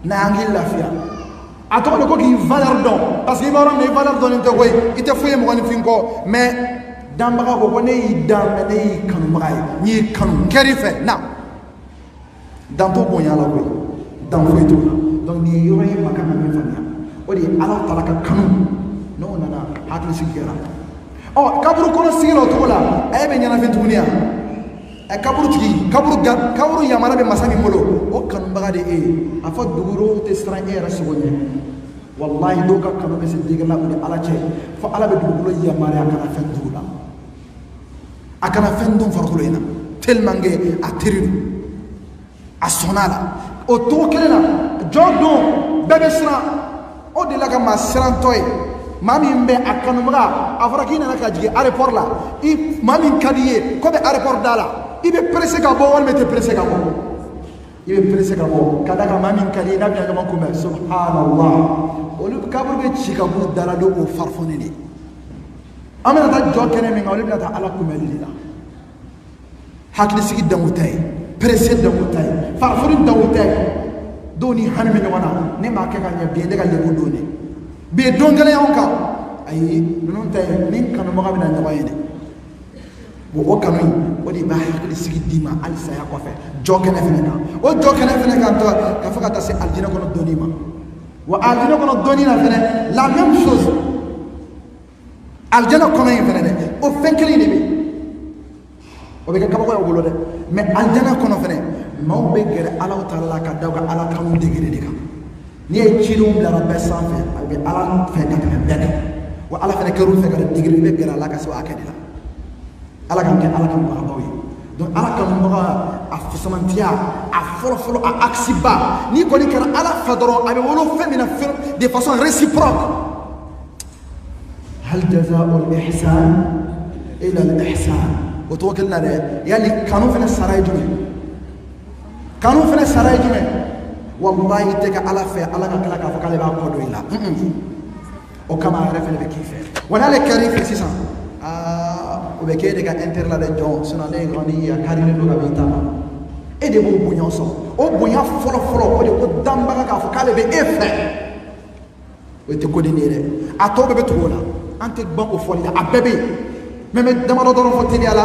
n'a y'an k'i lafiya a tɔgɔ de ko k'i valeur dɔn parce que i b'a dɔn mais i valeur dɔnnen tɛ koyi i tɛ foyi ye mɔgɔninfin kɔ mais danbaga ko ne y'i dan mais ne y'i kanubaga ye n y'i kanu n kɛr'i fɛ na dan t'o bonya la koyi dan foyi t'o la donc nin yɔrɔ ye ma kan ka min faamuya o de ye ala tala ka kanu n'o nana hakili sigi kɛra ɔ kaburu kɔnɔ sigi la o cogo la a ye bɛ ɲɛnafin tuguni yan kaburu tigi kaburu yamara bɛ masa min bolo o kanubaga de e ye a fɔ dugukolo tɛ siran e yɛrɛ sogo ɲɛ wallahi dɔw ka kanu bɛ se dege la o ni ala cɛ fo ala bɛ dugukolo yamaruya a kana fɛn dugu la a kana fɛn dun farikolo in na tellement que a teri don a sɔnna a la o togo kelen na jɔn don bɛɛ bɛ siran o de la ka maa sirantɔ ye Mami mbe akanumra afrakina na kajige aéroport la I mami kadiye ko be aéroport dala ibe pressé ka bo wal mete pressé ka bo ibe pressé ka bo kada ka mami kadiye na biya ma ko me subhanallah olu kabur be chika bu dala do o farfone ni amena ta jokene mi ngawli ta ala ko meli la hakli sigi damutay pressé damutay farfone damutay doni hanme wana ne ma ka nya biye de ka lebo doni be dongale yonka ay non tay nin kanu mo gabina nyabayene bo kanu wadi ba hakli sigi dima al saya ko fe jokene feneka o jokene feneka to ka fakata se aljina kono doni ma wa aljina kono doni na fene la même chose aljina kono yin fene o fenkeli ni be o be ka kabo ko golo de mais aljina kono fene maw be gere Allah taala ka dawga ala kanu degere de ka ni ay cilum la rabbe sanfe be ala fe ka be wa ala fe ka ru fe ka degere be gere ala ka so akadila ala kan ala kan ba bawi donc ala kan mo a fusamantia a folo a aksiba ni ko ni kara ala fadro abe wolo fe mina fir de façon réciproque hal jazaa'u al-ihsan ila al-ihsan wa tawakkalna yani kanu fe saray jume kanu fe saray jume wallahi teka ala fe ala ka kala ka fakale ba ko do ila o kama refe be kife wala le karif 600 o be kede ka interla de jon sona le grandi ya karine no gabita e de bo bunyo so o bunya folo o de ko damba ka fakale be efe o te ko dinire ato be betuona ante banko foli a bebe meme dama do ron foteli ala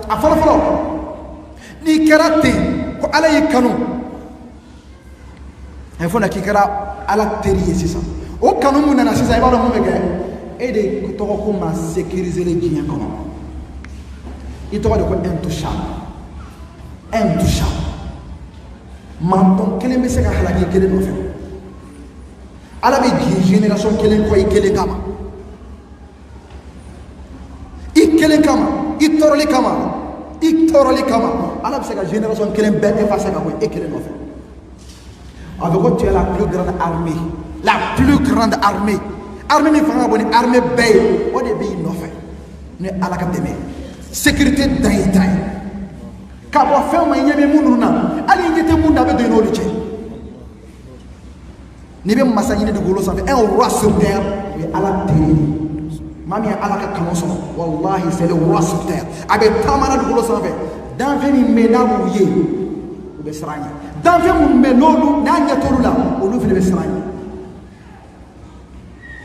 a folo ni karate ko ala yikanu e fona ki kara ala teriye sisa o kanu mun na sisa e ba do mo be ge et de to ko ma sécuriser les biens comment il to de ko intouchable manton kelen be se ka halaki kelen no fe ala be génération kelen ko kelen kama ikelen kama itoroli kama ala be se ka génération kelen be effacer ka ko kelen no fe avec quoi tu es la plus grande armée armée mi fanga boni armée bay o de bi no fe ne ala ka deme sécurité day ka bo fe ma nyame mununa ali nyete munda be do no liche ni be masani ne de golo sa un roi sur terre et ala teri mami ala ka kanoso wallahi c'est le roi sur terre abe tamana de golo sa fe dans veni mena bouye o be sranya dans veni menolu na nyatolu la o lu fi be sranya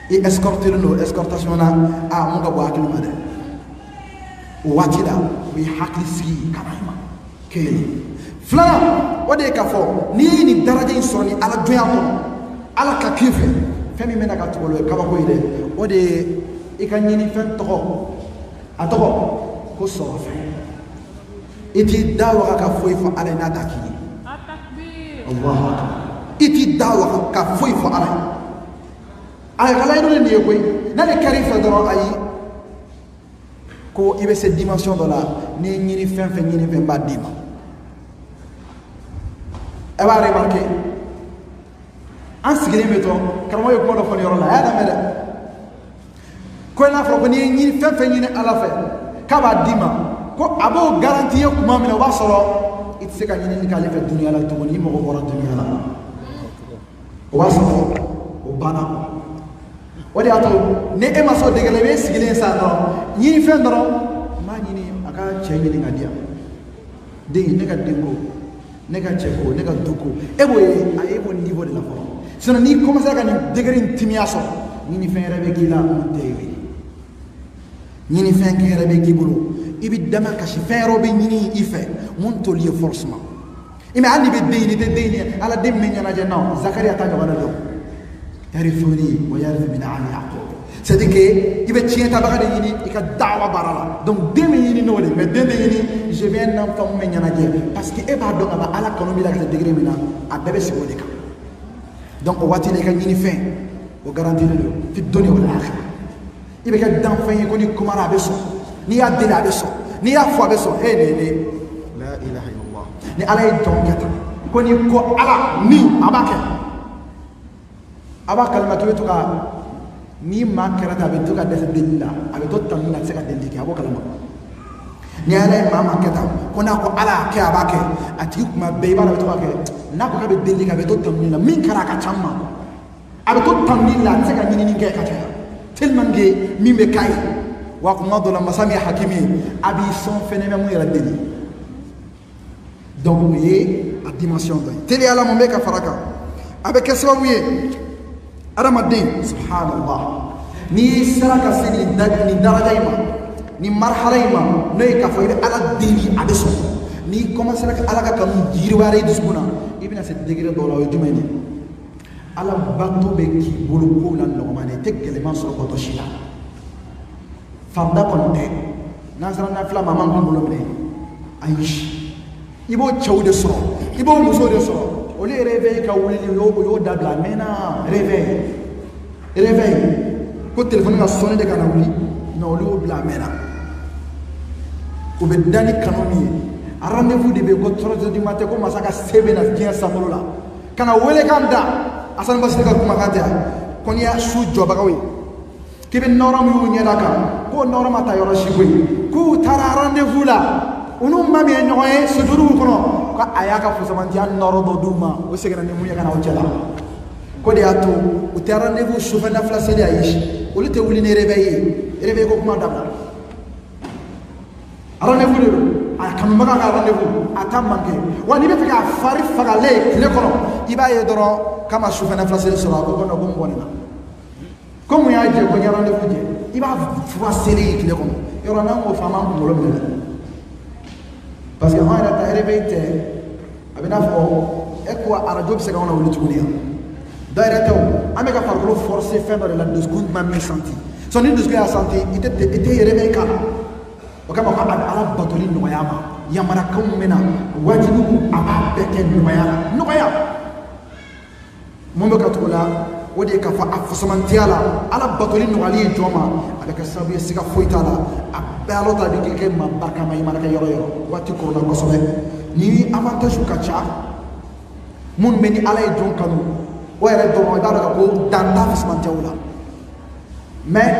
et escorter no escortation na a mo ga bo akilu made o watida wi haklisi kanaima kele fla wade ka fo ni daraja insoni ala doya ko ala ka kife femi mena ka tolo ka ba ko ide wade e kan nyini fen to atoko ko so fe iti dawa ka foi fo ala na taki takbir Allahu akbar iti dawa ka foi fo ala ay kala yidole ni koy na le karifa doro ay ko ibe cette dimension de là ni ñini fen ba dima e ba remarquer en sigile meto karamo yo ko do fon yoro la ya da mede ko na fro ko ni ñini fen ñini ala fe ka ba dima ko abo garantie ko ma mena wa solo it se ka ñini ni kale fe dunya la to ni mo ko wora dunya la wa solo o bana wadi ato ne e maso de gele be sigile sa no ñini fen doro ma ñini aka che ñini ngadia de ne ka dengo ne ka cheko ne ka duko e boye a e bon niveau de la forme sinon ni commencer ka ni degré intimiation ñini fen rebe kila on tewi ñini fen ke rebe kibulo ibi dama ka shi fen robe ñini ife mon to lié forcément ime andi be de ala dem me ñana je non zakaria ta wala do yarifuni wa yarif min ali yaqub c'est que ibe tienta bagade yini ika dawa barala donc deme yini no le mais deme yini je viens n'en fam me nyana je parce que e ba do aba ala kono mi la ka degré mina a bebe si woni ka donc o wati le ka yini fin o garantir le fi dunya wal akhirah ibe ka dan fin ko ni kumara be so ni ya dela be so ni ya fo be so e ne la ilaha illallah ni ala e don kata ko ni ko ala ni abake aba kalma to ka ni maa kɛra ta a bɛ to ka dɛsɛ delili la a bɛ to tanni la a tɛ se ka delili kɛ a b'o kalama ni ala ye maa kɛ tan ko n'a ko ala y'a kɛ a b'a kɛ a tigi kuma bɛɛ i b'a dɔn a bɛ to ka kɛ n'a ko k'a bɛ delili kɛ a bɛ to tanni la min kɛra a ka ca ma a bɛ to tanni la a tɛ se ka ɲinini kɛ ka caya tellement que min bɛ k'a ye wa kuma dɔ la masa min ye hakimi ye a b'i sɔn fɛnɛ bɛ mun yɛrɛ deli donc o ye a dimension dɔ ye teliya la mun bɛ ka fara kan a bɛ kɛ sababu ye adamaden subhanallah n'i sera ka se nin daraja in ma nin marhala in ma n'o ye k'a fɔ i bɛ ala deli a bɛ sɔn n'i commencé ka ala ka kanu yiriwara i dusukun na i bɛna se degré dɔ la o ye jumɛn ye ala bato bɛ k'i bolo ko la nɔgɔman de i tɛ gɛlɛman sɔrɔ kɔtɔ si la farida kɔni tɛ n'an sera nafila ma man kan bolo minɛ ayi i b'o cɛw de sɔrɔ i b'o musow de sɔrɔ olu ye réveil ka wulili o y'o dabila a mɛnna réveil ko téléphone ka sonné de ka na wuli non olu y'o bila a mɛnna o bɛ da ni kanu min ye a rendez-vous de bɛ yen ko 3 heures du matin ko masa ka se bɛ na diɲɛ sankolo la ka na wele kan da Asan Basiri ka kumakan tɛ ko n'i y'a su jɔbagaw ye k'i bɛ nɔrɔ min y'u ɲɛda kan k'o nɔrɔ ma taa yɔrɔ si koyi k'u taara rendez-vous la olu ma min ye ɲɔgɔn ye sujuruw kɔnɔ ko a y'a ka fusamantiya nɔrɔ dɔ d'u ma o seginna ni mun ye ka na o cɛ la ko de y'a to u tɛ rendez-vous sufɛ nafila seli ayi olu tɛ wuli ni réveil ye réveil ko kuma dabila rendez-vous de don a kanubaga ka rendez-vous a ta manqué wa n'i bɛ fɛ k'a fari fagalen tile kɔnɔ i b'a ye dɔrɔn k'a ma sufɛ nafila seli sɔrɔ a ko ko non ko n bɔnna ko mun y'a jɛ ko n ye rendez-vous jɛ i b'a fura seli tile kɔnɔ yɔrɔ n'an k'o fɔ an b'an kunkolo minɛ parce que an yɛrɛ ta réveil tɛ a bɛ n'a fɔ e ko arajo bɛ se ka anw lawuli tuguni yan dɔ yɛrɛ tɛ o an bɛ ka farikolo forcer fɛn dɔ de la dusukun ma min santi ni dusukun y'a santi i tɛ réveil k'a la o kama ko a bɛ ala batoli nɔgɔya ma yamarakanw bɛ na wajibiw a b'a bɛɛ kɛ nɔgɔya la nɔgɔya mun bɛ ka tugu la o de ye k'a fɔ a fusamantiya la ala batoli nɔgɔyali ye jɔn ma a bɛ kɛ sababu ye siga foyi t'a la a bɛɛ ala ta bɛ kɛ maa barikama i mana kɛ yɔrɔ yɔrɔ waati kɔrɔla kosɛbɛ ni avantage ka ca minnu bɛ ni ala ye jɔn kanu o yɛrɛ dɔrɔn i b'a dɔn ko dan t'a fusamantiyaw la mais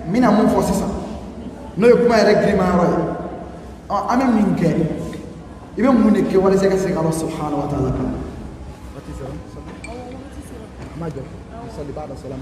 n bɛna mun fɔ sisan n'o ye kuma yɛrɛ girinma yɔrɔ ye an bɛ min kɛ i bɛ mun de kɛ walasa i ka se ka ala subhanahu wa ta'ala kan ma jɔ sali ba'da salam